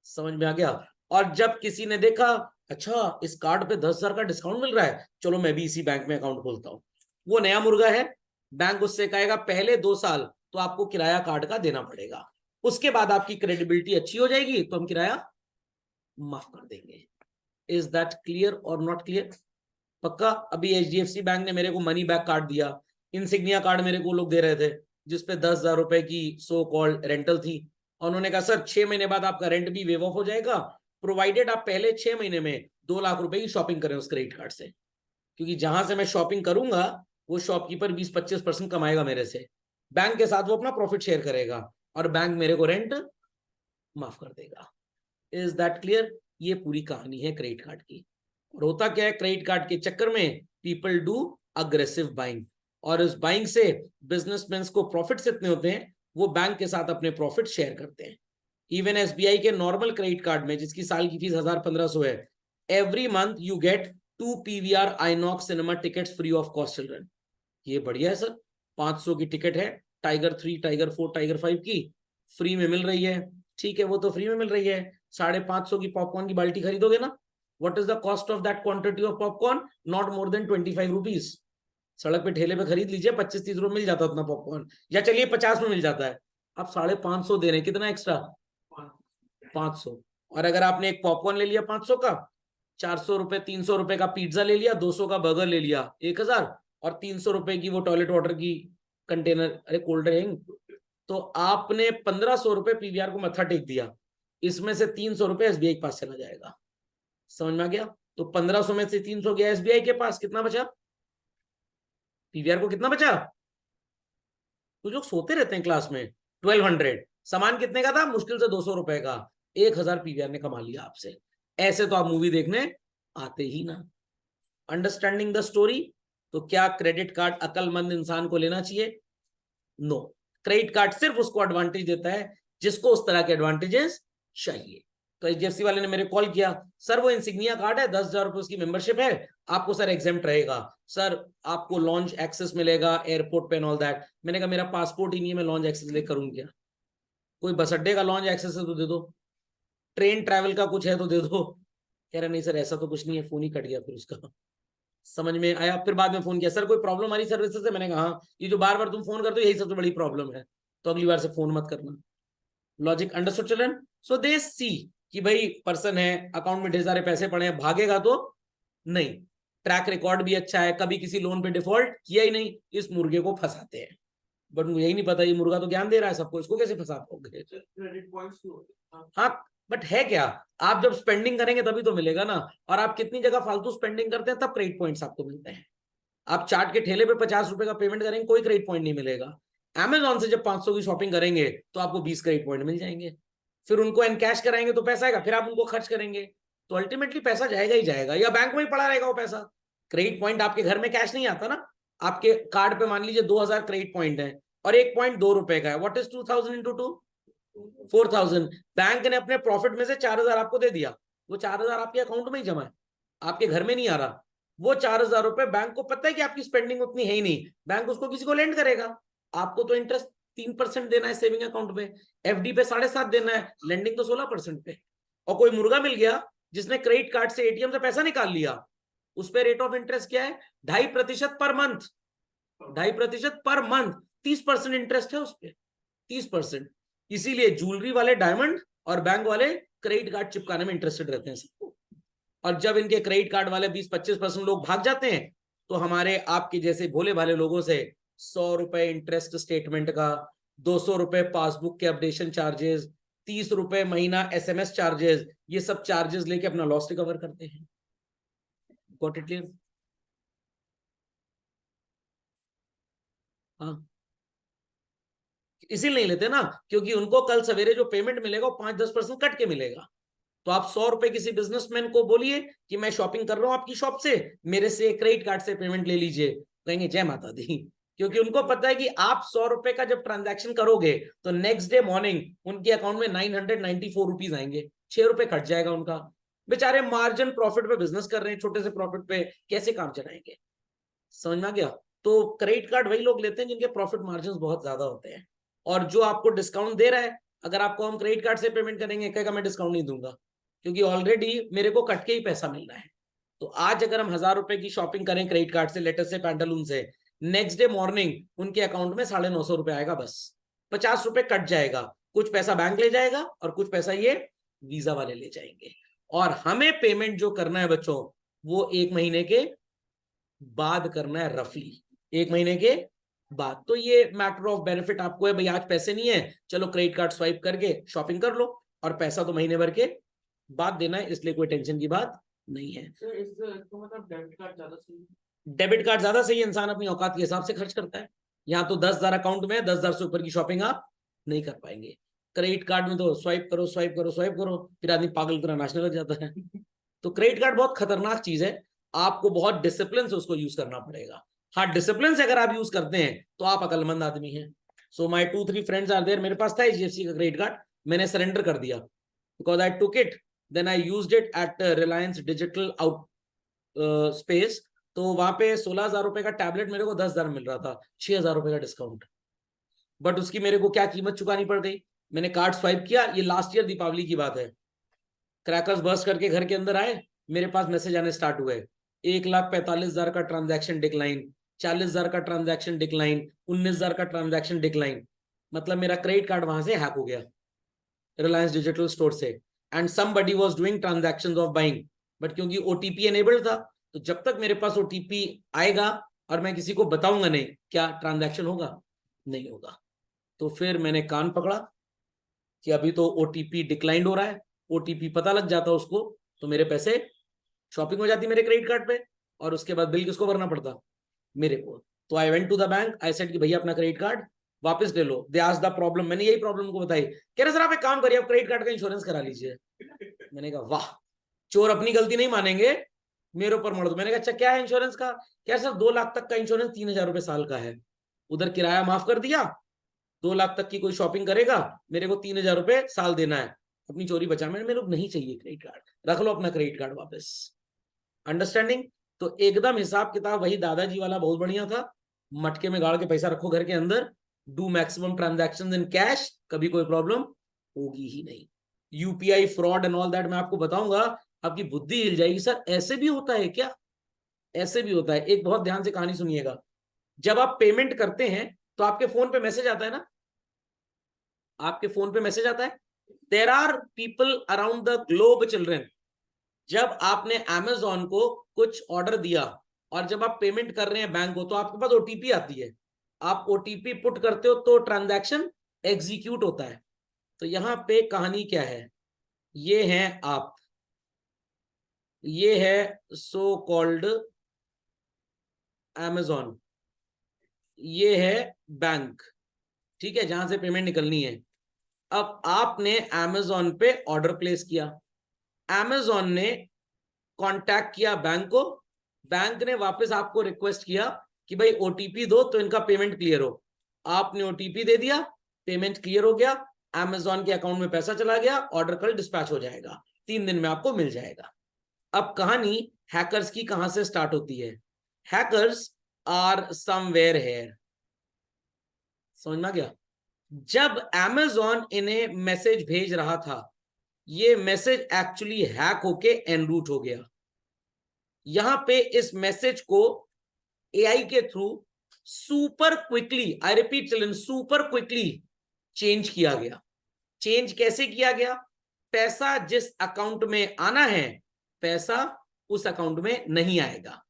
समझ में आ गया? और जब किसी ने देखा अच्छा इस कार्ड पे 10,000 का डिस्काउंट मिल रहा है, चलो मैं भी इसी बैंक में अकाउंट खोलता हूं, वो नया मुर्गा है, बैंक उससे कहेगा पहले 2 साल तो आपको किराया कार्ड का देना पड़ेगा, उसके बाद आपकी क्रेडिबिलिटी अच्छी हो जाएगी तो हम किराया माफ कर देंगे। इज दैट क्लियर और नॉट क्लियर? पक्का? अभी एचडीएफसी बैंक ने मेरे को मनी बैक कार्ड दिया, इंसिग्निया कार्ड मेरे को लोग दे रहे थे, जिसपे 10,000 रुपए की सो कॉल्ड रेंटल थी, और उन्होंने कहा सर 6 महीने बाद आपका रेंट भी वेव ऑफ हो जाएगा, प्रोवाइडेड आप पहले 6 महीने में 2 लाख रुपए की शॉपिंग करें उस क्रेडिट कार्ड से, क्योंकि जहां से मैं शॉपिंग करूंगा वो शॉपकीपर 20-25% कमाएगा मेरे से, बैंक के साथ वो अपना प्रॉफिट शेयर करेगा, और बैंक मेरे को रेंट माफ कर देगा। Is that clear? ये पूरी कहानी है क्रेडिट कार्ड की। और होता क्या है, क्रेडिट कार्ड के चक्कर में पीपल डू अग्रेसिव बाइंग, और इस बाइंग से बिजनेसमैन को प्रॉफिट्स इतने होते हैं, वो बैंक के साथ अपने प्रॉफिट शेयर करते हैं। इवन एसबीआई के नॉर्मल क्रेडिट कार्ड में, जिसकी साल की फीस 1,000-1,500 है, every month you get 2 PVR INOX cinema tickets free of cost children. ये बढ़िया है सर, 500 की टिकट है, टाइगर 3, टाइगर 4, टाइगर 5 की फ्री में मिल रही है। ठीक है, वो तो फ्री में मिल रही है, 550 की पॉपकॉर्न की बाल्टी खरीदोगे ना, what is the cost of that quantity of popcorn? Not more than 25 rupees. सड़क पे ठेले पे खरीद लीजिए, 25-30 रुपए मिल जाता है उतना पॉपकॉर्न, या चलिए 50 में मिल जाता है, आप 550 दे रहे हैं, कितना एक्स्ट्रा? 500। और अगर आपने एक पॉपकॉर्न ले लिया 500 का, 400 रुपए 300 रुपए का पिज्जा ले लिया, 200 का बर्गर ले लिया, 1,000, और 300 रुपए की वो टॉयलेट वाटर की कंटेनर, अरे कोल्ड ड्रिंक, तो आपने 1,500 रुपए पीवीआर को मत्था टेक दिया, इसमें से 300 रुपए एसबीआई के पास चला जाएगा। समझ में आ गया? तो 1,500 में से 300 गया एसबीआई के पास, कितना बचा? पीवीआर को कितना बचा? तो जो सोते रहते हैं क्लास में, 1,200। सामान कितने का था? मुश्किल से 200 रुपए का, 1,000 पीवीआर ने कमा लिया आपसे। ऐसे तो आप मूवी देखने आते ही ना। Understanding the story? तो क्या क्रेडिट कार्ड अकलमंद इंसान को लेना चाहिए? नो। क्रेडिट कार्ड सिर्फ उसको एडवांटेज देता है जिसको उस तरह के एडवांटेजेस चाहिए। तो एचडीएफसी वाले ने मेरे कॉल किया, सर वो इंसिग्निया कार्ड है, 10,000 रुपए उसकी मेंबरशिप है, आपको सर एग्जेम्प्ट रहेगा, सर आपको लॉन्च एक्सेस मिलेगा एयरपोर्ट पे, ऑल दैट। मैंने कहा मेरा पासपोर्ट ही नहीं है, मैं लॉन्च एक्सेस ले करूँ क्या? कोई बस अड्डे का लॉन्च एक्सेस है तो दे दो, ट्रेन ट्रैवल का कुछ है तो दे दो। कह रहा नहीं सर ऐसा तो कुछ नहीं है, फोन ही कट गया फिर उसका। समझ में आया? फिर बाद में फोन किया, सर कोई प्रॉब्लम आ रही सर्विसेज से? मैंने कहा हाँ, ये जो बार बार तुम फोन करते हो यही सबसे बड़ी प्रॉब्लम है, तो अगली बार से फोन मत करना। Logic understood children? So they see कि भाई पर्सन है, अकाउंट में ढेर सारे पैसे पड़े हैं, भागेगा तो नहीं, ट्रैक रिकॉर्ड भी अच्छा है, कभी किसी लोन पे डिफॉल्ट किया ही नहीं, इस मुर्गे को फंसाते हैं। बट मुझे यही नहीं पता, ये मुर्गा तो ज्ञान दे रहा है सबको, इसको कैसे फंसा पाओगे? क्रेडिट पॉइंट्स हाँ, बट है क्या, आप जब स्पेंडिंग करेंगे तभी तो मिलेगा ना, और आप कितनी जगह फालतू स्पेंडिंग करते हैं तब क्रेडिट पॉइंट्स आपको मिलते हैं। आप चाट के ठेले पे 50 रुपए का पेमेंट करेंगे, कोई क्रेडिट पॉइंट नहीं मिलेगा। अमेजॉन से जब 500 की शॉपिंग करेंगे तो आपको 20 क्रेडिट पॉइंट मिल जाएंगे। फिर उनको एनकैश कराएंगे तो पैसा आएगा, फिर आप उनको खर्च करेंगे, तो अल्टीमेटली पैसा जाएगा ही जाएगा, या बैंक में ही पड़ा रहेगा वो पैसा। क्रेडिट पॉइंट आपके घर में कैश नहीं आता ना, आपके कार्ड पे मान लीजिए 2000 क्रेडिट पॉइंट है और 1 पॉइंट 2 रुपए का है, व्हाट इज 2000 इंटू 2? 4000। बैंक ने अपने प्रॉफिट में से 4000 आपको दे दिया, वो 4000 आपके अकाउंट में ही जमा है, आपके घर में नहीं आ रहा। वो 4000 रुपए बैंक को पता है कि आपकी स्पेंडिंग उतनी है ही नहीं, बैंक उसको किसी को लेंड करेगा। आपको तो इंटरेस्ट 3% देना है सेविंग अकाउंट पे, एफडी पे 7.5 देना है, लेंडिंग तो 16% पे। और कोई मुर्गा मिल गया जिसने क्रेडिट कार्ड से, एटीएम से पैसा निकाल लिया, उस पर रेट ऑफ इंटरेस्ट क्या है? 2.5% per month, 2.5% per month, 30% interest है उस पर, 30%। इसीलिए ज्वेलरी वाले डायमंड और बैंक वाले क्रेडिट कार्ड चिपकाने में इंटरेस्टेड रहते हैं सबको। और जब इनके क्रेडिट कार्ड वाले 20-25% लोग भाग जाते हैं, तो हमारे आपके जैसे भोले भाले लोगों से 100 रुपए इंटरेस्ट स्टेटमेंट का, 200 रुपए पासबुक के अपडेशन चार्जेस, 30 रुपए महीना एसएमएस चार्जेस, ये सब चार्जेस लेके अपना लॉस रिकवर करते हैं। Got it clear? हाँ, इसीलिए नहीं लेते ना, क्योंकि उनको कल सवेरे जो पेमेंट मिलेगा वो 5-10% कट के मिलेगा। तो आप 100 रुपए किसी बिजनेसमैन को बोलिए कि मैं शॉपिंग कर रहा हूं आपकी शॉप से, मेरे से क्रेडिट कार्ड से पेमेंट ले लीजिए, कहेंगे जय माता दी, क्योंकि उनको पता है कि आप 100 रुपए का जब ट्रांजैक्शन करोगे तो नेक्स्ट डे मॉर्निंग उनके अकाउंट में 994 रुपीज आएंगे, 6 रुपए कट जाएगा उनका। बेचारे मार्जिन प्रॉफिट पे बिजनेस कर रहे हैं, छोटे से प्रॉफिट पे कैसे काम चलाएंगे? समझ में आ गया? तो क्रेडिट कार्ड वही लोग लेते हैं जिनके प्रॉफिट मार्जिन बहुत ज्यादा होते हैं, और जो आपको डिस्काउंट दे रहा है, अगर आपको हम क्रेडिट कार्ड से पेमेंट करेंगे, कहेगा मैं डिस्काउंट नहीं दूंगा, क्योंकि ऑलरेडी मेरे को कट के ही पैसा मिल रहा है। तो आज अगर हम 1000 रुपए की शॉपिंग करें क्रेडिट कार्ड से, लेटर से, पैंटालून से, नेक्स्ट डे मॉर्निंग उनके अकाउंट में 950 रुपए आएगा, बस 50 रुपए कट जाएगा, कुछ पैसा बैंक ले जाएगा और कुछ पैसा ये वीजा वाले ले जाएंगे। और हमें पेमेंट जो करना है बच्चों, वो 1 महीने के बाद करना है, रफली 1 महीने के बाद। तो ये मैटर ऑफ बेनिफिट आपको है, भाई आज पैसे नहीं है, चलो क्रेडिट कार्ड स्वाइप करके शॉपिंग कर लो, और पैसा तो महीने भर के बाद देना है, इसलिए कोई टेंशन की बात नहीं है। तो मतलब डेबिट कार्ड ज्यादा सही है? डेबिट कार्ड ज्यादा सही है, इंसान अपनी औकात के हिसाब से खर्च करता है। यहाँ तो 10,000 अकाउंट में 10,000 से ऊपर की शॉपिंग आप नहीं कर पाएंगे। क्रेडिट कार्ड में तो स्वाइप करो स्वाइप करो स्वाइप करो, फिर आदमी पागल तरह नाचने लग जाता है। तो क्रेडिट कार्ड बहुत खतरनाक चीज है, आपको बहुत डिसिप्लिन से उसको यूज करना पड़ेगा। हाँ, डिसिप्लिन से अगर आप यूज करते हैं तो आप अकलमंद आदमी हैं। सो माई 2-3 फ्रेंड्स आर देयर, मेरे पास था एचडीएफसी का क्रेडिट कार्ड, मैंने सरेंडर कर दिया, because I took it, then I used it at Reliance digital out space. तो वहां पे 16,000 रुपए का टैबलेट मेरे को 10,000 मिल रहा था, 6,000 रुपए का डिस्काउंट। बट उसकी मेरे को क्या कीमत चुकानी पड़ गई? मैंने कार्ड स्वाइप किया, ये लास्ट ईयर दीपावली की बात है, क्रैकर्स बर्स्ट करके घर के अंदर आए, मेरे पास मैसेज आने स्टार्ट हुए, 1,45,000 का ट्रांजैक्शन डिक्लाइन, 40,000 का ट्रांजैक्शन डिक्लाइन, 19,000 का ट्रांजैक्शन डिक्लाइन। मतलब मेरा क्रेडिट कार्ड वहां से हैक हो गया रिलायंस डिजिटल स्टोर से, and somebody was doing transactions of buying, but क्योंकि ओटीपी एनेबल्ड था, तो जब तक मेरे पास ओटीपी आएगा और मैं किसी को बताऊंगा नहीं, क्या ट्रांजैक्शन होगा? नहीं होगा। तो फिर मैंने कान पकड़ा कि अभी तो ओटीपी डिक्लाइंड हो रहा है, ओटीपी पता लग जाता उसको तो मेरे पैसे शॉपिंग हो जाती मेरे क्रेडिट कार्ड पे, और उसके बाद बिल किसको भरना पड़ता? मेरे को। तो I went to the bank, I said कि भैया अपना क्रेडिट कार्ड वापस ले लो। दे आस्क्ड द प्रॉब्लम, मैंने यही प्रॉब्लम को बताई, कह रहे सर आप एक काम करिए, आप क्रेडिट कार्ड का इंश्योरेंस करा लीजिए। मैंने कहा वाह, चोर अपनी गलती नहीं मानेंगे, मेरे ऊपर मर दो। मैंने कहा अच्छा क्या है इंश्योरेंस का? क्या सर 2 लाख तक का इंश्योरेंस 3,000 रुपए साल का है। उधर किराया माफ कर दिया, 2 लाख तक की कोई शॉपिंग करेगा मेरे को 3,000 रुपए साल देना है, अपनी चोरी बचा। मेरे को नहीं चाहिए क्रेडिट कार्ड, रख लो अपना क्रेडिट कार्ड वापस। अंडरस्टैंडिंग? तो एकदम हिसाब किताब वही दादाजी वाला बहुत बढ़िया था, मटके में गाड़ के पैसा रखो घर के अंदर, do maximum transactions in cash, कभी कोई प्रॉब्लम होगी ही नहीं। UPI fraud and all that मैं आपको बताऊंगा, आपकी बुद्धि हिल जाएगी, सर ऐसे भी होता है क्या? ऐसे भी होता है। एक बहुत ध्यान से कहानी सुनिएगा, जब आप पेमेंट करते हैं तो आपके फोन पे मैसेज आता है ना, आपके फोन पे मैसेज आता है। There are people around the globe children, जब आपने अमेजोन को कुछ ऑर्डर दिया और जब आप पेमेंट कर रहे हैं बैंक को, तो आपके पास ओटीपी आती है, आप ओटीपी पुट करते हो तो ट्रांजैक्शन एग्जीक्यूट होता है। तो यहां पे कहानी क्या है, ये है आप, ये है सो कॉल्ड अमेजोन, ये है बैंक, ठीक है, जहां से पेमेंट निकलनी है। अब आपने अमेजोन पे ऑर्डर प्लेस किया, अमेजोन ने कांटेक्ट किया बैंक को, बैंक ने वापस आपको रिक्वेस्ट किया कि भाई ओटीपी दो तो इनका पेमेंट क्लियर हो। आपने ओटीपी दे दिया, पेमेंट क्लियर हो गया, अमेजोन के अकाउंट में पैसा चला गया, ऑर्डर कल डिस्पैच हो जाएगा, 3 दिन में आपको मिल जाएगा। अब कहानी हैकर्स की कहां से स्टार्ट होती है, हैकर्स आर समवेयर हेयर, समझ में आ गया। जब अमेजोन इन्हें मैसेज भेज रहा था, ये मैसेज एक्चुअली हैक होके एनरूट हो गया। यहां पे इस मैसेज को एआई के through super quickly, I repeat children, super quickly change किया गया। चेंज कैसे किया गया, पैसा जिस अकाउंट में आना है, पैसा उस अकाउंट में नहीं आएगा।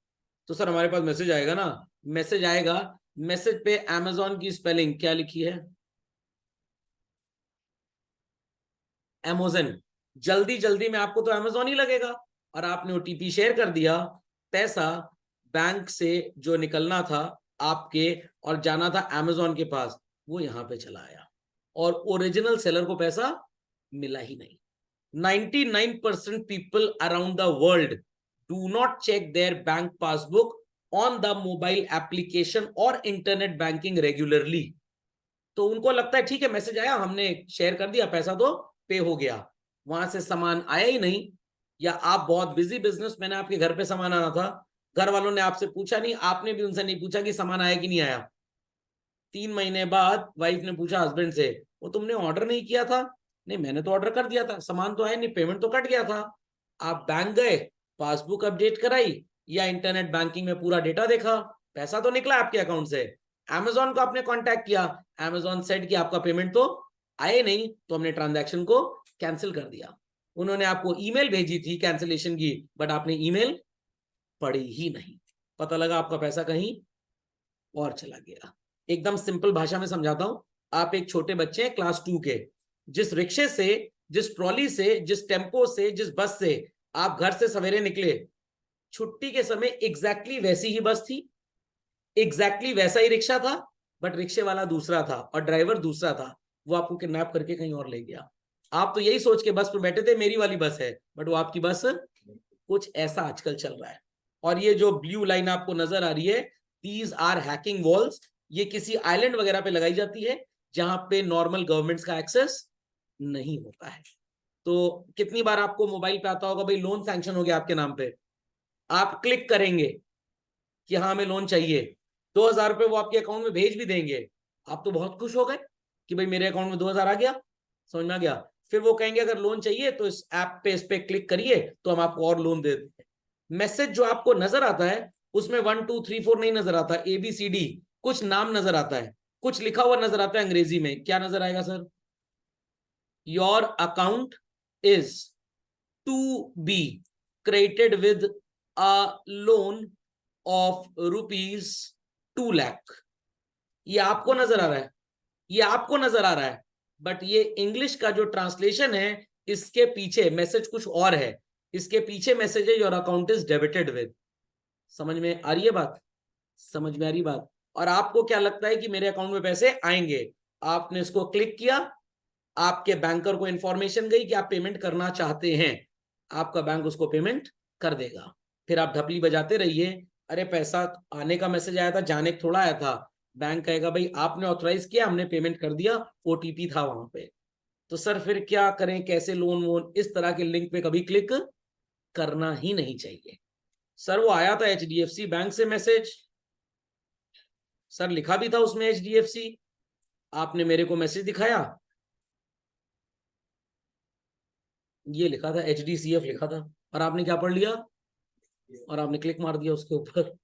तो सर हमारे पास मैसेज आएगा ना, मैसेज आएगा, मैसेज पे अमेजोन की स्पेलिंग क्या लिखी है, अमेजन, जल्दी जल्दी में आपको तो अमेजोन ही लगेगा, और आपने ओटीपी शेयर कर दिया, पैसा बैंक से जो निकलना था आपके और जाना था अमेजोन के पास, वो यहां पे चला आया, और ओरिजिनल सेलर को पैसा मिला ही नहीं। 99% people around the world do not check their bank passbook on the mobile application और इंटरनेट बैंकिंग रेगुलरली। तो उनको लगता है ठीक है मैसेज आया, हमने शेयर कर दिया, पैसा तो पे हो गया, वहां से सामान आया ही नहीं, या आप बहुत बिजी बिजनेस मैंने आपके घर पे सामान आना था, घर वालों ने आपसे पूछा नहीं, आपने भी उनसे नहीं पूछा कि सामान आया कि नहीं आया। 3 महीने बाद वाइफ ने पूछा हस्बैंड से, वो तुमने ऑर्डर नहीं किया था, नहीं मैंने तो ऑर्डर कर दिया था, सामान तो आया नहीं, पेमेंट तो कट गया था। आप बैंक गए, पासबुक अपडेट कराई, या इंटरनेट बैंकिंग में पूरा डेटा देखा, पैसा तो निकला आपके अकाउंट से। अमेजोन को आपने कांटेक्ट किया, अमेजोन सेड कि आपका पेमेंट तो आए नहीं, तो हमने ट्रांजैक्शन को कैंसिल कर दिया। उन्होंने आपको ईमेल भेजी थी कैंसिलेशन की, बट आपने ईमेल पढ़ी ही नहीं, पता लगा आपका पैसा कहीं और चला गया। एकदम सिंपल भाषा में समझाता हूं, आप एक छोटे बच्चे हैं क्लास 2 के, जिस रिक्शे से, जिस ट्रॉली से, जिस टेम्पो से, जिस बस से आप घर से सवेरे निकले, छुट्टी के समय एग्जैक्टली वैसी ही बस थी, एग्जैक्टली वैसा ही रिक्शा था, बट रिक्शे वाला दूसरा था और ड्राइवर दूसरा था, वो आपको किडनैप करके कहीं और ले गया। आप तो यही सोच के बस पर बैठे थे मेरी वाली बस है, बट वो आपकी बस, कुछ ऐसा आजकल चल रहा है। और ये जो ब्लू लाइन आपको नजर आ रही है, दीज आर हैकिंग वॉल्स, ये किसी आइलैंड वगैरह पे लगाई जाती है जहां पे नॉर्मल गवर्नमेंट्स का एक्सेस नहीं होता है। तो कितनी बार आपको मोबाइल पे आता होगा भाई लोन सैंक्शन हो गया आपके नाम पे, आप क्लिक करेंगे कि हाँ हमें लोन चाहिए, 2,000 रुपए वो आपके अकाउंट में भेज भी देंगे, आप तो बहुत खुश हो गए कि भाई मेरे अकाउंट में 2,000 आ गया, समझ में आ गया। फिर वो कहेंगे अगर लोन चाहिए तो इस ऐप पे, इस पे क्लिक करिए तो हम आपको और लोन दे देंगे। मैसेज जो आपको नजर आता है उसमें 1 2 3 4 नहीं नजर आता, ABCD कुछ नाम नजर आता है, कुछ लिखा हुआ नजर आता है अंग्रेजी में, क्या नजर आएगा sir, your account is to be credited with a loan of ₹2 lakh. ये आपको नजर आ रहा है, ये आपको नजर आ रहा है, बट ये इंग्लिश का जो ट्रांसलेशन है, इसके पीछे मैसेज कुछ और है, इसके पीछे मैसेज है your account is debited with. समझ में आ रही है बात, समझ में आ रही बात। और आपको क्या लगता है कि मेरे अकाउंट में पैसे आएंगे, आपने इसको क्लिक किया, आपके बैंकर को इंफॉर्मेशन गई कि आप पेमेंट करना चाहते हैं, आपका बैंक उसको पेमेंट कर देगा। फिर आप ढपली बजाते रहिए, अरे पैसा आने का मैसेज आया था, जाने थोड़ा आया था, बैंक कहेगा भाई आपने ऑथराइज किया, हमने पेमेंट कर दिया, ओटीपी था वहां पे। तो सर फिर क्या करें, कैसे लोन वोन, इस तरह के लिंक पे कभी क्लिक करना ही नहीं चाहिए। सर वो आया था HDFC बैंक से मैसेज, सर लिखा भी था उसमें HDFC, आपने मेरे को मैसेज दिखाया, ये लिखा था HDCF लिखा था, और आपने क्या पढ़ लिया, और आपने क्लिक मार दिया उसके ऊपर।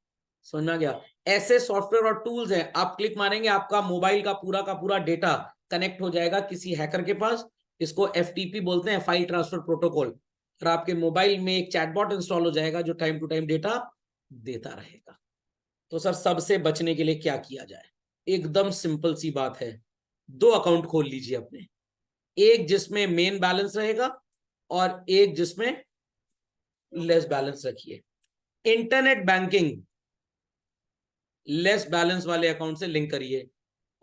समझ में आ गया। ऐसे सॉफ्टवेयर और टूल्स हैं, आप क्लिक मारेंगे आपका मोबाइल का पूरा डेटा कनेक्ट हो जाएगा किसी हैकर के पास। इसको एफटीपी बोलते हैं, फाइल ट्रांसफर प्रोटोकॉल। और आपके मोबाइल में एक चैटबॉट इंस्टॉल हो जाएगा जो टाइम टू टाइम डेटा देता रहेगा। तो सर सबसे बचने के लिए क्या किया जाए? एकदम सिंपल सी बात है, 2 अकाउंट खोल लीजिए अपने, एक जिसमें मेन बैलेंस रहेगा और एक जिसमें लेस बैलेंस रखिए। इंटरनेट बैंकिंग लेस बैलेंस वाले अकाउंट से लिंक करिए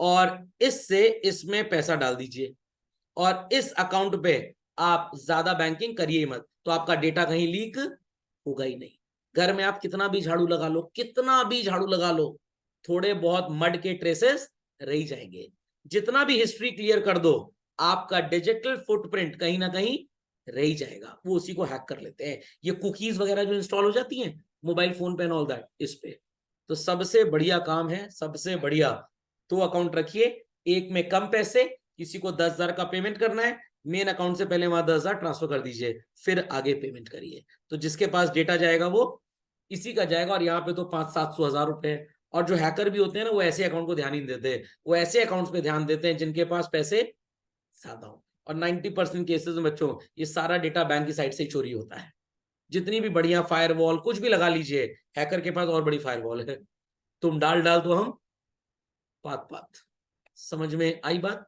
और इससे इसमें पैसा डाल दीजिए, और इस अकाउंट पे आप ज्यादा बैंकिंग करिए मत, तो आपका डेटा कहीं लीक होगा ही नहीं। घर में आप कितना भी झाड़ू लगा लो, कितना भी झाड़ू लगा लो, थोड़े बहुत मड के ट्रेसेस रह ही जाएंगे। जितना भी हिस्ट्री क्लियर कर दो, आपका डिजिटल फुटप्रिंट कहीं ना कहीं रह ही जाएगा। वो उसी को हैक कर लेते हैं, ये कुकीज वगैरह जो इंस्टॉल हो जाती हैं मोबाइल फोन पे एंड ऑल दैट, इस पे। तो सबसे बढ़िया काम है, सबसे बढ़िया 2 अकाउंट रखिए, एक में कम पैसे, किसी को 10,000 का पेमेंट करना है, मेन अकाउंट से पहले वहां 10,000 ट्रांसफर कर दीजिए, फिर आगे पेमेंट करिए। तो जिसके पास डेटा जाएगा वो इसी का जाएगा। और यहाँ पे तो 500-700 रुपए। और जो हैकर भी होते हैं ना, वो ऐसे अकाउंट को ध्यान ही नहीं देते, वो ऐसे अकाउंट्स पे ध्यान देते हैं जिनके पास पैसे ज्यादा हो। और 90% केसेस में बच्चों ये सारा डेटा बैंक की साइड से ही चोरी होता है। जितनी भी बढ़िया फायरवॉल कुछ भी लगा लीजिए, हैकर के पास और बड़ी फायरवॉल है, तुम डाल तो हम पात पात। समझ में आई बात?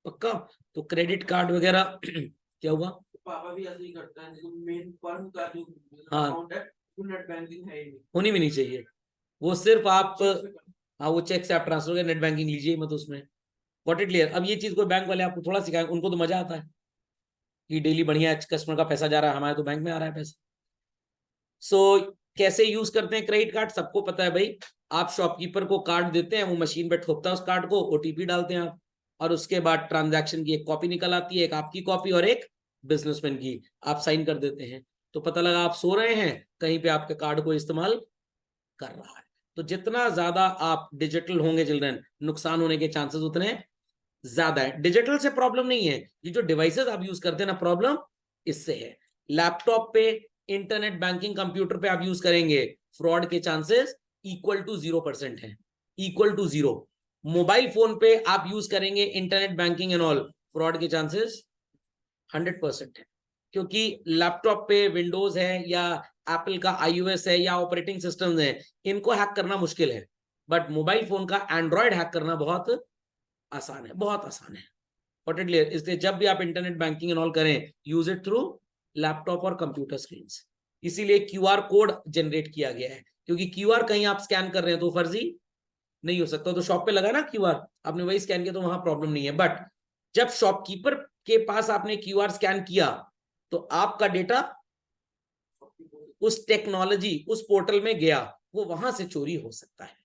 पक्का? तो क्रेडिट कार्ड वगैरह क्या हुआ? पापा भी ऐसे ही करता है, मेन फर्म का जो हाँ, अकाउंट है वो नेट बैंकिंग है ही नहीं, होनी भी नहीं चाहिए। वो सिर्फ आप, हाँ वो चेक से आप ट्रांसफर कर, नेट बैंकिंग लीजिए मत उसमें। Got it clear? अब ये चीज कोई बैंक वाले आपको थोड़ा सिखाए, उनको तो मजा आता है कि डेली बढ़िया कस्टमर का पैसा जा रहा है, हमारे तो बैंक में आ रहा है पैसा। सो कैसे यूज करते हैं क्रेडिट कार्ड? सबको पता है भाई। आप शॉपकीपर को कार्ड देते हैं, वो मशीन पे ठोकता है उस कार्ड को, ओटीपी डालते हैं आप, और उसके बाद ट्रांजैक्शन की एक कॉपी निकल आती है, एक आपकी कॉपी और एक बिजनेसमैन की, आप साइन कर देते हैं। तो पता लगा आप सो रहे हैं, कहीं पे आपके कार्ड को इस्तेमाल कर रहा है। तो जितना ज्यादा आप डिजिटल होंगे चिल्ड्रन, नुकसान होने के चांसेस उतने ज्यादा है। डिजिटल से प्रॉब्लम नहीं है, ये जो डिवाइसेस आप यूज करते हैं ना, प्रॉब्लम इससे है। लैपटॉप पे, इंटरनेट बैंकिंग कंप्यूटर पे आप यूज करेंगे, फ्रॉड के चांसेस इक्वल टू 0% है, इक्वल टू 0। मोबाइल फोन पे आप यूज करेंगे internet banking and all, fraud के चांसेस 100% है। क्योंकि लैपटॉप पे विंडोज है या एप्पल का iOS है या ऑपरेटिंग सिस्टम है, इनको हैक करना मुश्किल है। बट मोबाइल फोन का एंड्रॉयड हैक करना बहुत आसान है, बहुत आसान है। Got it clear? इसलिए जब भी आप इंटरनेट बैंकिंग एंड ऑल करें, यूज इट थ्रू लैपटॉप और कंप्यूटर स्क्रीन। इसीलिए क्यूआर कोड जनरेट किया गया है, क्योंकि क्यूआर कहीं आप स्कैन कर रहे हैं तो फर्जी नहीं हो सकता। तो शॉप पे लगा ना क्यूआर, आपने वही स्कैन किया तो वहां प्रॉब्लम नहीं है। बट जब शॉपकीपर के पास आपने क्यूआर स्कैन किया, तो आपका डेटा उस टेक्नोलॉजी, उस पोर्टल में गया, वो वहां से चोरी हो सकता है।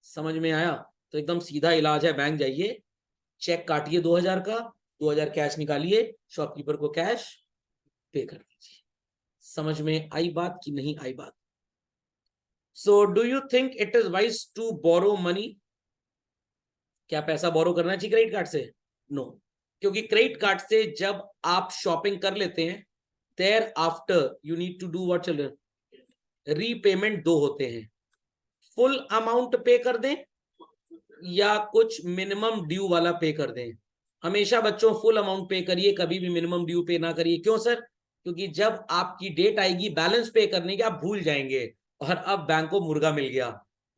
समझ में आया? तो एकदम सीधा इलाज है, बैंक जाइए, चेक काटिए 2,000 का, 2,000 कैश निकालिए, शॉपकीपर को कैश पे कर दीजिए। समझ में आई बात कि नहीं आई बात? So do you think it is wise to borrow money? क्या पैसा बोरो करना चाहिए क्रेडिट कार्ड से? नो, क्योंकि क्रेडिट कार्ड से जब आप शॉपिंग कर लेते हैं, thereafter you need to do what children? Repayment 2 होते हैं, फुल अमाउंट पे कर दें या कुछ मिनिमम ड्यू वाला पे कर दें। हमेशा बच्चों फुल अमाउंट पे करिए, कभी भी मिनिमम ड्यू पे ना करिए। क्यों सर? क्योंकि जब आपकी डेट आएगी बैलेंस पे करने की, आप भूल जाएंगे, और अब बैंक को मुर्गा मिल गया,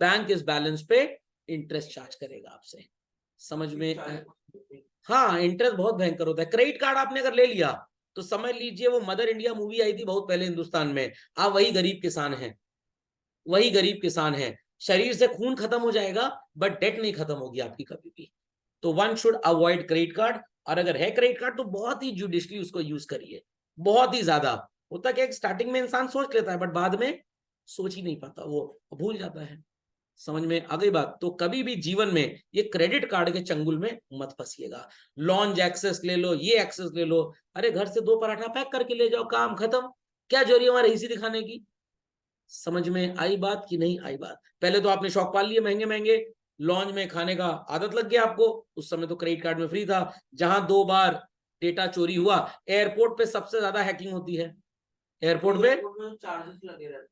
बैंक इस बैलेंस पे इंटरेस्ट चार्ज करेगा आपसे। समझ में? हाँ, इंटरेस्ट बहुत भयंकर होता है। क्रेडिट कार्ड आपने अगर ले लिया तो समझ लीजिए, वो मदर इंडिया मूवी आई थी बहुत पहले हिंदुस्तान में, आप वही गरीब किसान हैं, वही गरीब किसान है। शरीर से खून खत्म हो जाएगा बट डेट नहीं खत्म होगी आपकी कभी भी। तो one should avoid credit card, और अगर है क्रेडिट कार्ड तो बहुत ही जुडिशली उसको यूज करिए, बहुत ही ज्यादा। होता क्या, स्टार्टिंग में इंसान सोच लेता है बट बाद में सोच ही नहीं पाता, वो भूल जाता है। समझ में आ गई बात? तो कभी भी जीवन में ये क्रेडिट कार्ड के चंगुल में मत फंसिएगा। लॉन्च एक्सेस ले लो, ये एक्सेस ले लो, अरे घर से 2 पराठा पैक करके ले जाओ, काम खत्म। क्या जरूरी है हमारे इसी दिखाने की? समझ में आई बात कि नहीं आई बात? पहले तो आपने शौक पाल लिए महंगे महंगे, लॉन्च में खाने का आदत लग गया आपको। उस समय तो क्रेडिट कार्ड में फ्री था, जहां 2 बार डेटा चोरी हुआ। एयरपोर्ट पे सबसे ज्यादा हैकिंग होती है, एयरपोर्ट पे चार्जेस लगे रहते हैं,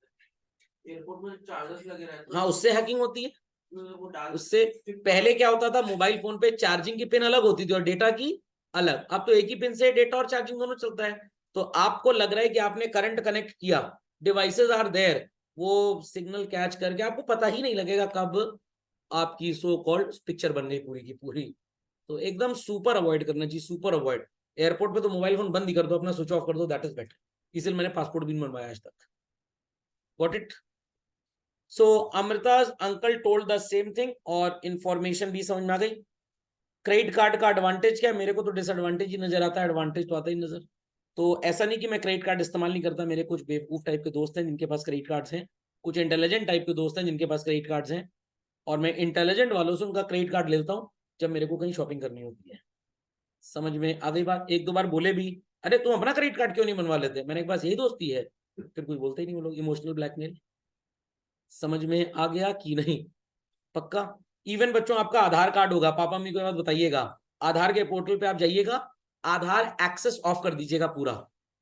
एयरपोर्ट में चार्जेस लगे रहते हैं। हाँ, उससे हैकिंग होती है। वो डाल उससे पहले क्या होता था, मोबाइल फोन पे चार्जिंग की पिन अलग होती थी और डेटा की अलग। अब तो एक ही पिन से डेटा और चार्जिंग दोनों चलता है। तो आपको लग रहा है कि आपने करंट कनेक्ट किया, डिवाइसेस आर देयर, वो सिग्नल कैच करके आपको पता ही नहीं लगेगा कब आपकी सो कॉल्ड पिक्चर बन गई पूरी की पूरी। तो एकदम सुपर अवॉइड करना चाहिए, सुपर अवॉइड। एयरपोर्ट पे तो मोबाइल फोन बंद ही कर दो, अपना स्विच ऑफ कर दो, दैट इज बेटर। इसलिए मैंने पासपोर्ट भी नहीं बनवाया आज तक। Got it? So Amrita's uncle told the same thing, और इंफॉर्मेशन भी समझ में आ गई। क्रेडिट कार्ड का एडवांटेज क्या है? मेरे को तो डिसएडवांटेज ही नजर आता है, एडवांटेज तो आता ही नजर। तो ऐसा नहीं कि मैं क्रेडिट कार्ड इस्तेमाल नहीं करता, मेरे कुछ बेवकूफ टाइप के दोस्त हैं जिनके पास क्रेडिट कार्ड्स हैं, कुछ इंटेलिजेंट टाइप के दोस्त हैं जिनके पास क्रेडिट कार्ड्स हैं, और मैं इंटेलिजेंट वालों से उनका क्रेडिट कार्ड लेता हूँ जब मेरे को कहीं शॉपिंग करनी होती है। समझ में आ गई बात? एक दो बार बोले भी, अरे तुम अपना क्रेडिट कार्ड क्यों नहीं बनवा लेते, मैंने एक बार यही दोस्ती है, फिर कोई बोलते ही नहीं वो लोग, इमोशनल ब्लैकमेल। समझ में आ गया कि नहीं? पक्का? इवन बच्चों, आपका आधार कार्ड होगा, पापा मम्मी को बात बताइएगा, आधार के पोर्टल पे आप जाइएगा, आधार एक्सेस ऑफ कर दीजिएगा पूरा।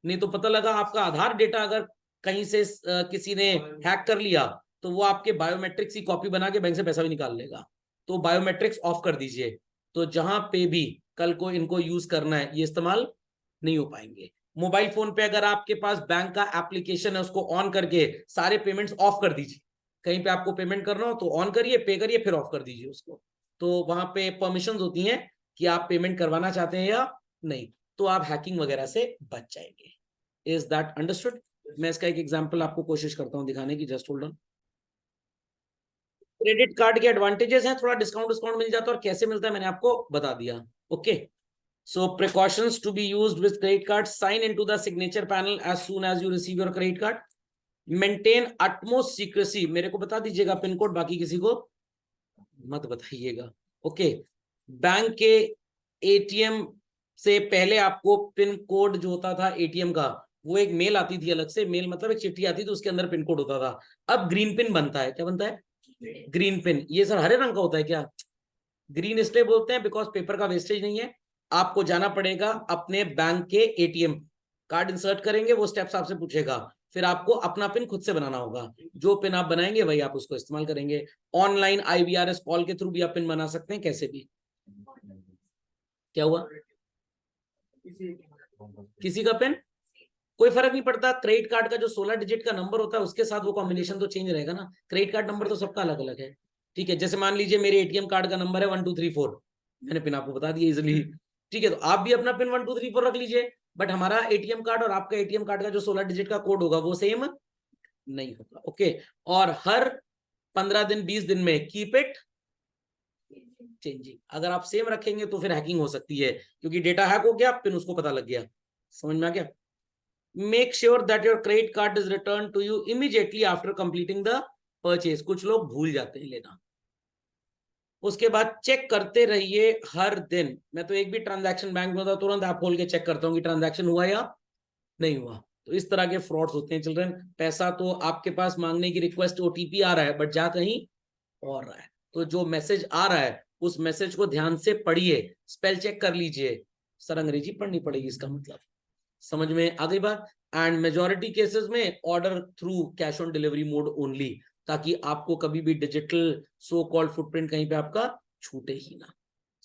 नहीं तो पता लगा आपका आधार डेटा अगर कहीं से किसी ने हैक कर लिया, तो वो आपके बायोमेट्रिक्स की कॉपी बना के बैंक से पैसा भी निकाल लेगा। तो बायोमेट्रिक्स ऑफ कर दीजिए, तो जहां पे भी कल को इनको यूज करना है, ये इस्तेमाल नहीं हो पाएंगे। मोबाइल फोन पे अगर आपके पास बैंक का एप्लीकेशन है, उसको ऑन करके सारे पेमेंट्स ऑफ कर दीजिए। कहीं पे आपको पेमेंट करना हो तो ऑन करिए, पे करिए, फिर ऑफ कर दीजिए उसको। तो वहां पे परमिशंस होती हैं कि आप पेमेंट करवाना चाहते हैं या नहीं, तो आप हैकिंग वगैरह से बच जाएंगे। Is that understood? मैं इसका एक एग्जांपल आपको कोशिश करता हूं दिखाने की, just hold on. Credit card के एडवांटेजेस हैं, थोड़ा डिस्काउंट मिल जाता है, और कैसे मिलता है मैंने आपको बता दिया। Okay, so precautions to be used with credit card: sign into the signature panel as soon as you receive your credit card, maintain utmost secrecy, मेरे को बता दीजिएगा पिन कोड, बाकी किसी को मत बताइएगा। ओके, बैंक के एटीएम से पहले आपको पिन कोड जो होता था एटीएम का, वो एक मेल आती थी अलग से, मेल मतलब एक चिट्ठी आती थी, उसके अंदर पिन कोड होता था। अब ग्रीन पिन बनता है, क्या बनता है? Green pin. ये सर हरे रंग का होता है क्या? ग्रीन इसलिए बोलते हैं बिकॉज पेपर का वेस्टेज नहीं है। आपको जाना पड़ेगा अपने बैंक के एटीएम, कार्ड इंसर्ट करेंगे, वो स्टेप्स आपसे पूछेगा, फिर आपको अपना पिन खुद से बनाना होगा। जो पिन आप बनाएंगे वही आप उसको इस्तेमाल करेंगे। ऑनलाइन IVRS कॉल के थ्रू भी आप पिन बना सकते हैं, कैसे भी। क्या हुआ? किसी का पिन कोई फर्क नहीं पड़ता। क्रेडिट कार्ड का जो 16 डिजिट का नंबर होता है उसके साथ वो कॉम्बिनेशन तो चेंज रहेगा ना। क्रेडिट कार्ड नंबर तो सबका अलग अलग है, ठीक है। जैसे मान लीजिए मेरे एटीएम कार्ड का नंबर है 1234, मैंने पिन आपको बता दिया इजिली, ठीक है। तो आप भी अपना पिन 1234 रख लीजिए, बट हमारा एटीएम कार्ड और आपका एटीएम कार्ड का जो 16 डिजिट का कोड होगा वो सेम नहीं होगा। ओके, और हर 15 दिन 20 दिन में कीप इट चेंजिंग। अगर आप सेम रखेंगे तो फिर हैकिंग हो सकती है, क्योंकि डेटा हैक हो गया, पिन उसको पता लग गया। समझ में आ गया? Make sure that your credit card is return to you immediately after completing the purchase. कुछ लोग भूल जाते हैं लेना। उसके बाद चेक करते रहिए हर दिन। मैं तो एक भी ट्रांजैक्शन बैंक में होता तुरंत ऐप खोल के चेक करता हूँ कि ट्रांजैक्शन हुआ या नहीं हुआ। तो इस तरह के फ्रॉड्स होते हैं चिल्ड्रन। पैसा तो आपके पास मांगने की रिक्वेस्ट OTP आ रहा है, बट जा कहीं और रहा है। तो जो मैसेज आ रहा है उस मैसेज को ध्यान से पढ़िए, स्पेल चेक कर लीजिए। सर अंग्रेजी पढ़नी पड़ेगी इसका मतलब, समझ में आ गई बात? एंड मेजॉरिटी केसेस में order through cash on delivery mode only, ताकि आपको कभी भी डिजिटल सो कॉल्ड फुटप्रिंट कहीं पे आपका छूटे ही ना।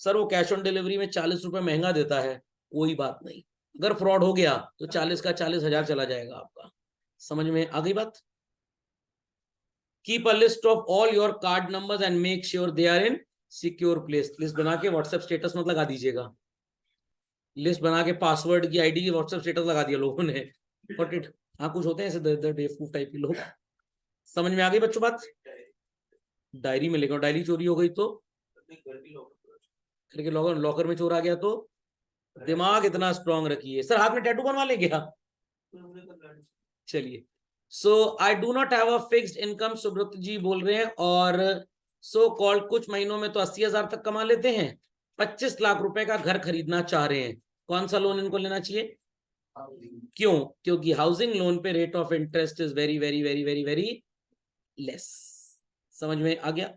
सर वो कैश ऑन डिलीवरी में 40 रुपए महंगा देता है, कोई बात नहीं, अगर फ्रॉड हो गया तो 40 का 40,000 चला जाएगा आपका। समझ में आ गई बात? Keep a list of all your card numbers and make sure they are in secure place. List बना के व्हाट्सएप स्टेटस मत लगा दीजिएगा। लिस्ट बना के पासवर्ड की आईडी की व्हाट्सएप स्टेटस लगा दिया लोगों ने। बट इट, हाँ कुछ होते हैं ऐसे बेवकूफ टाइप के लोग। समझ में आ गई बच्चों बात? डायरी में लेकर, डायरी चोरी हो गई तो घर के लॉकर में चोर आ गया तो दिमाग इतना स्ट्रांग रखिए। सर हाथ में टैटू बनवा लेंगे क्या? चलिए, so I do not have a fixed income, Subrata ji बोल रहे हैं, और सो कॉल्ड कुछ महीनों में तो 80,000 तक कमा लेते हैं, 25 लाख रुपए का घर खरीदना चाह रहे हैं, कौन सा लोन इनको लेना चाहिए? क्यों? क्योंकि हाउसिंग लोन पे rate of interest is very very very very very less. समझ में आ गया?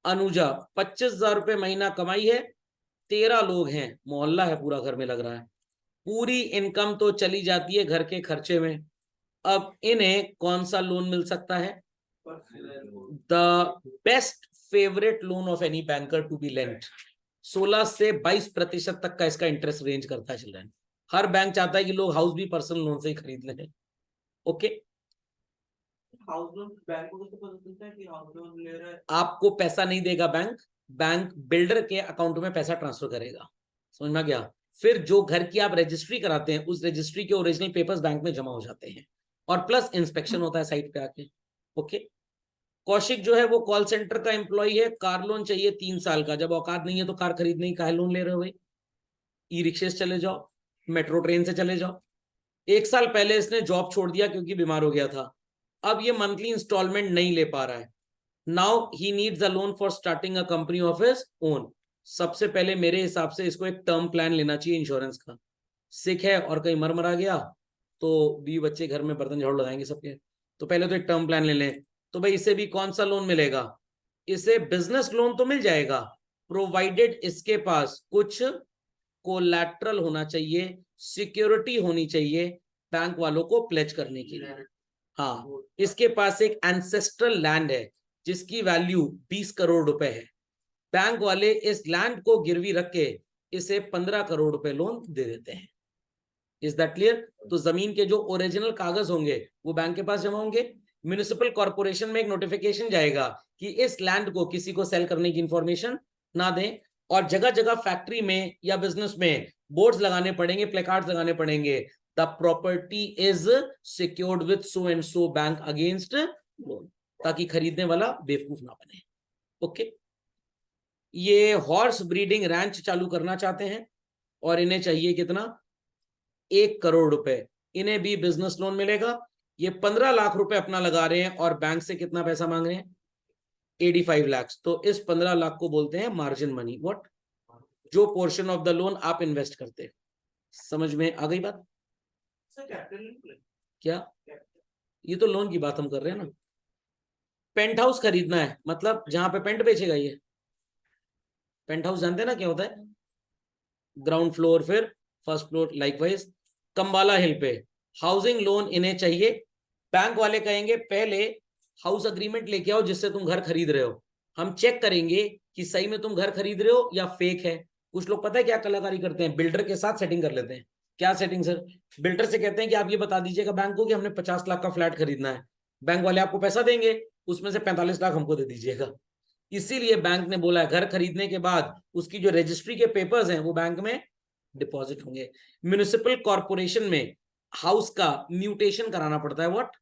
अनुजा 25,000 रुपए महीना कमाई है, 13 लोग हैं, मोहल्ला है पूरा घर में लग रहा है, पूरी इनकम तो चली जाती है घर के खर्चे में। अब इन्हें कौन सा लोन मिल सकता है? The best favourite loan of any banker to be lent, 16 से 22% तक का इसका इंटरेस्ट रेंज करता है चिल्ड्रन। हर बैंक चाहता है कि लोग हाउस भी पर्सनल लोन से ही खरीद लें। ओके, हाउस लोन बैंक को कैसे पता चलता है कि हाउस लोन ले रहा है? आपको पैसा नहीं देगा बैंक, बैंक बिल्डर के अकाउंट में पैसा ट्रांसफर करेगा। समझ में आ गया? फिर जो घर की आप रजिस्ट्री कराते हैं उस रजिस्ट्री के ओरिजिनल पेपर्स बैंक में जमा हो जाते हैं और प्लस इंस्पेक्शन होता है साइट पे आके। ओके, कौशिक जो है वो कॉल सेंटर का एम्प्लॉय है, कार लोन चाहिए 3 साल का। जब औकात नहीं है तो कार खरीदने की काहे लोन ले रहे हो भाई? ई रिक्शे से चले जाओ, मेट्रो ट्रेन से चले जाओ। 1 साल पहले इसने जॉब छोड़ दिया क्योंकि बीमार हो गया था, अब ये मंथली इंस्टॉलमेंट नहीं ले पा रहा है। Now he needs a loan for starting a company of his own. सबसे पहले मेरे हिसाब से इसको एक टर्म प्लान लेना चाहिए इंश्योरेंस का। सिक है और कहीं मर मरा गया तो बीवी बच्चे घर में बर्तन झाड़ू लगाएंगे सबके, तो पहले तो एक टर्म प्लान ले लें। तो भाई इसे भी कौन सा लोन मिलेगा? इसे बिजनेस लोन तो मिल जाएगा, प्रोवाइडेड इसके पास कुछ कोलैटरल होना चाहिए, सिक्योरिटी होनी चाहिए बैंक वालों को प्लेज करने के लिए। हाँ, इसके पास एक एंसेस्ट्रल लैंड है जिसकी वैल्यू 20 करोड़ रुपए है। बैंक वाले इस लैंड को गिरवी रख के इसे 15 करोड़ रुपए लोन दे देते हैं। Is that clear? तो जमीन के जो ओरिजिनल कागज होंगे वो बैंक के पास जमा होंगे। म्युनिसिपल कॉर्पोरेशन में एक नोटिफिकेशन जाएगा कि इस लैंड को किसी को सेल करने की इंफॉर्मेशन ना दें, और जगह जगह फैक्ट्री में या बिजनेस में बोर्ड्स लगाने पड़ेंगे, प्लेकार्ड्स लगाने पड़ेंगे, the property is secured with so and so bank against loan, ताकि खरीदने वाला बेवकूफ ना बने। ओके, ये हॉर्स ब्रीडिंग रैंच चालू करना चाहते हैं और इन्हें चाहिए कितना? 1 करोड़ रुपए। इन्हें भी बिजनेस लोन मिलेगा। ये 15 लाख रुपए अपना लगा रहे हैं और बैंक से कितना पैसा मांग रहे हैं? 85 लाख। तो इस 15 लाख को बोलते हैं मार्जिन मनी। व्हाट? जो पोर्शन ऑफ द लोन आप इन्वेस्ट करते हैं। समझ में आ गई बात? क्या? ये तो लोन की बात हम कर रहे हैं ना। पेंट हाउस खरीदना है, मतलब जहां पे पेंट बेचेगा ये। पेंट हाउस जानते हैं ना क्या होता है? ग्राउंड फ्लोर फिर फर्स्ट फ्लोर, लाइकवाइज कंबाला हिल पे हाउसिंग लोन इन्हें चाहिए। बैंक वाले कहेंगे पहले हाउस अग्रीमेंट लेके आओ जिससे तुम घर खरीद रहे हो, हम चेक करेंगे कि सही में तुम घर खरीद रहे हो या फेक है। कुछ लोग पता है क्या कलाकारी करते हैं? बिल्डर के साथ सेटिंग कर लेते हैं। क्या सेटिंग सर? बिल्डर से कहते हैं कि आप ये बता दीजिएगा बैंक को कि हमने 50 लाख का फ्लैट खरीदना है। बैंक वाले आपको पैसा देंगे, उसमें से 45 लाख हमको दे दीजिएगा। इसीलिए बैंक ने बोला है घर खरीदने के बाद उसकी जो रजिस्ट्री के पेपर्स हैं वो बैंक में डिपॉजिट होंगे। म्युनिसिपल कॉर्पोरेशन में हाउस का म्यूटेशन कराना पड़ता है। व्हाट?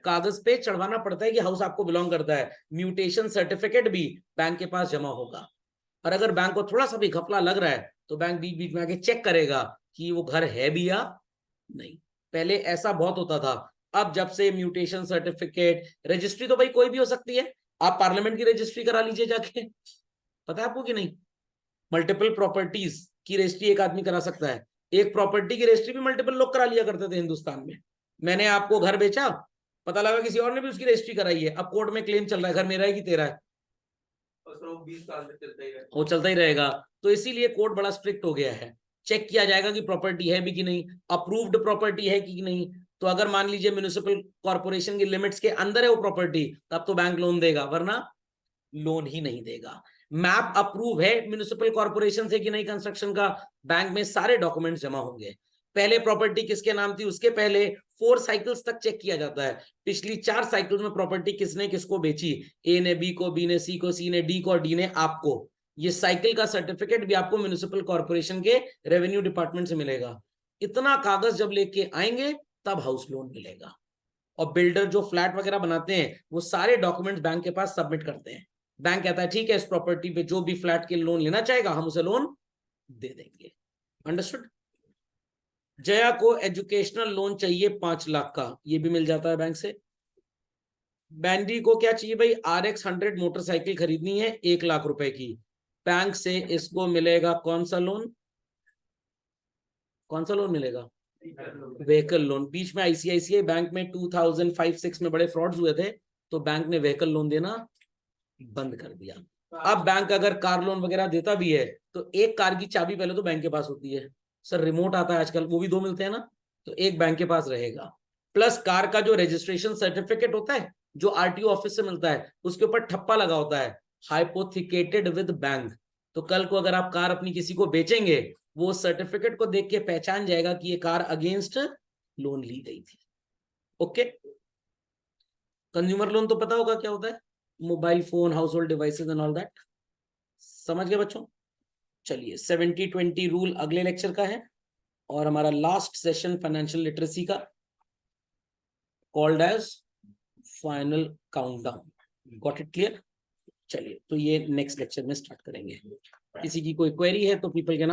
कागज पे चढ़वाना पड़ता है कि हाउस आपको बिलोंग करता है। म्यूटेशन सर्टिफिकेट भी बैंक के पास जमा होगा। और अगर बैंक को थोड़ा सा भी घपला लग रहा है तो बैंक बीच बीच में आके चेक करेगा कि वो घर है भी या नहीं। पहले ऐसा बहुत होता था, अब जब से म्यूटेशन सर्टिफिकेट, रजिस्ट्री तो भाई कोई भी हो सकती है। आप पार्लियामेंट की रजिस्ट्री करा लीजिए जाके, पता है आपको कि नहीं? मल्टीपल प्रॉपर्टीज की रजिस्ट्री एक आदमी करा सकता है। एक प्रॉपर्टी की रजिस्ट्री भी मल्टीपल लोग करा लिया करते थे हिंदुस्तान में। मैंने आपको घर बेचा, पता लगा किसी और ने भी उसकी रजिस्ट्री कराई है, अब कोर्ट में क्लेम चल रहा है घर मेरा है कि तेरा है। वो 20 साल तक चलता ही रहेगा। वो चलता ही रहेगा। तो इसीलिए कोर्ट बड़ा स्ट्रिक्ट हो गया है। चेक किया जाएगा कि प्रॉपर्टी है भी कि नहीं, अप्रूव्ड प्रॉपर्टी है कि नहीं। तो अगर मान लीजिए म्युनिसिपल कॉर्पोरेशन की लिमिट्स के अंदर है वो प्रॉपर्टी, तब तो बैंक लोन देगा, वरना लोन ही नहीं देगा। मैप अप्रूव है म्युनिसिपल कॉर्पोरेशन से कि नहीं कंस्ट्रक्शन का, बैंक में सारे डॉक्यूमेंट्स जमा होंगे। पहले प्रॉपर्टी किसके नाम थी उसके पहले 4 साइकिल्स तक चेक किया जाता है, पिछली 4 साइकिल्स में प्रॉपर्टी किसने किसको बेची। ए ने बी को, बी ने सी को, सी ने डी को और डी ने आपको। ये साइकिल का सर्टिफिकेट भी आपको म्युनिसिपल कॉर्पोरेशन के रेवेन्यू डिपार्टमेंट से मिलेगा। इतना कागज जब लेके आएंगे तब हाउस लोन मिलेगा। और बिल्डर जो फ्लैट वगैरह बनाते हैं वो सारे डॉक्यूमेंट्स बैंक के पास सबमिट करते हैं। बैंक कहता है ठीक है, इस प्रॉपर्टी पे जो भी फ्लैट के लोन लेना चाहेगा हम उसे लोन दे देंगे। अंडरस्टूड? जया को एजुकेशनल लोन चाहिए 5 लाख का, ये भी मिल जाता है बैंक से। बैंडी को क्या चाहिए भाई? RX 100 मोटरसाइकिल खरीदनी है 1 लाख रुपए की, बैंक से इसको मिलेगा कौन सा लोन? कौन सा लोन मिलेगा? Vehicle loan. बीच में ICICI बैंक में 2005-6 में बड़े फ्रॉड्स हुए थे तो बैंक ने व्हीकल लोन देना बंद कर दिया। अब बैंक अगर कार लोन वगैरह देता भी है तो एक कार की चाबी पहले तो बैंक के पास होती है। सर रिमोट आता है आजकल, वो भी 2 मिलते हैं ना, तो एक बैंक के पास रहेगा। प्लस कार का जो रजिस्ट्रेशन सर्टिफिकेट होता है जो आरटीओ ऑफिस से मिलता है उसके ऊपर ठप्पा लगा होता है हाइपोथिकेटेड विद बैंक। तो कल को अगर आप कार अपनी किसी को बेचेंगे, वो सर्टिफिकेट को देख के पहचान जाएगा कि ये कार अगेंस्ट लोन ली गई थी। ओके, कंज्यूमर लोन तो पता होगा क्या होता है, mobile phone, house hold devices and all that. समझ गए बच्चों? चलिए 70-20 रूल अगले लेक्चर का है, और हमारा लास्ट सेशन फाइनेंशियल लिटरेसी का, called as final countdown. Got it clear? चलिए, तो ये नेक्स्ट लेक्चर में स्टार्ट करेंगे। किसी की कोई क्वेरी है तो पीपल कैन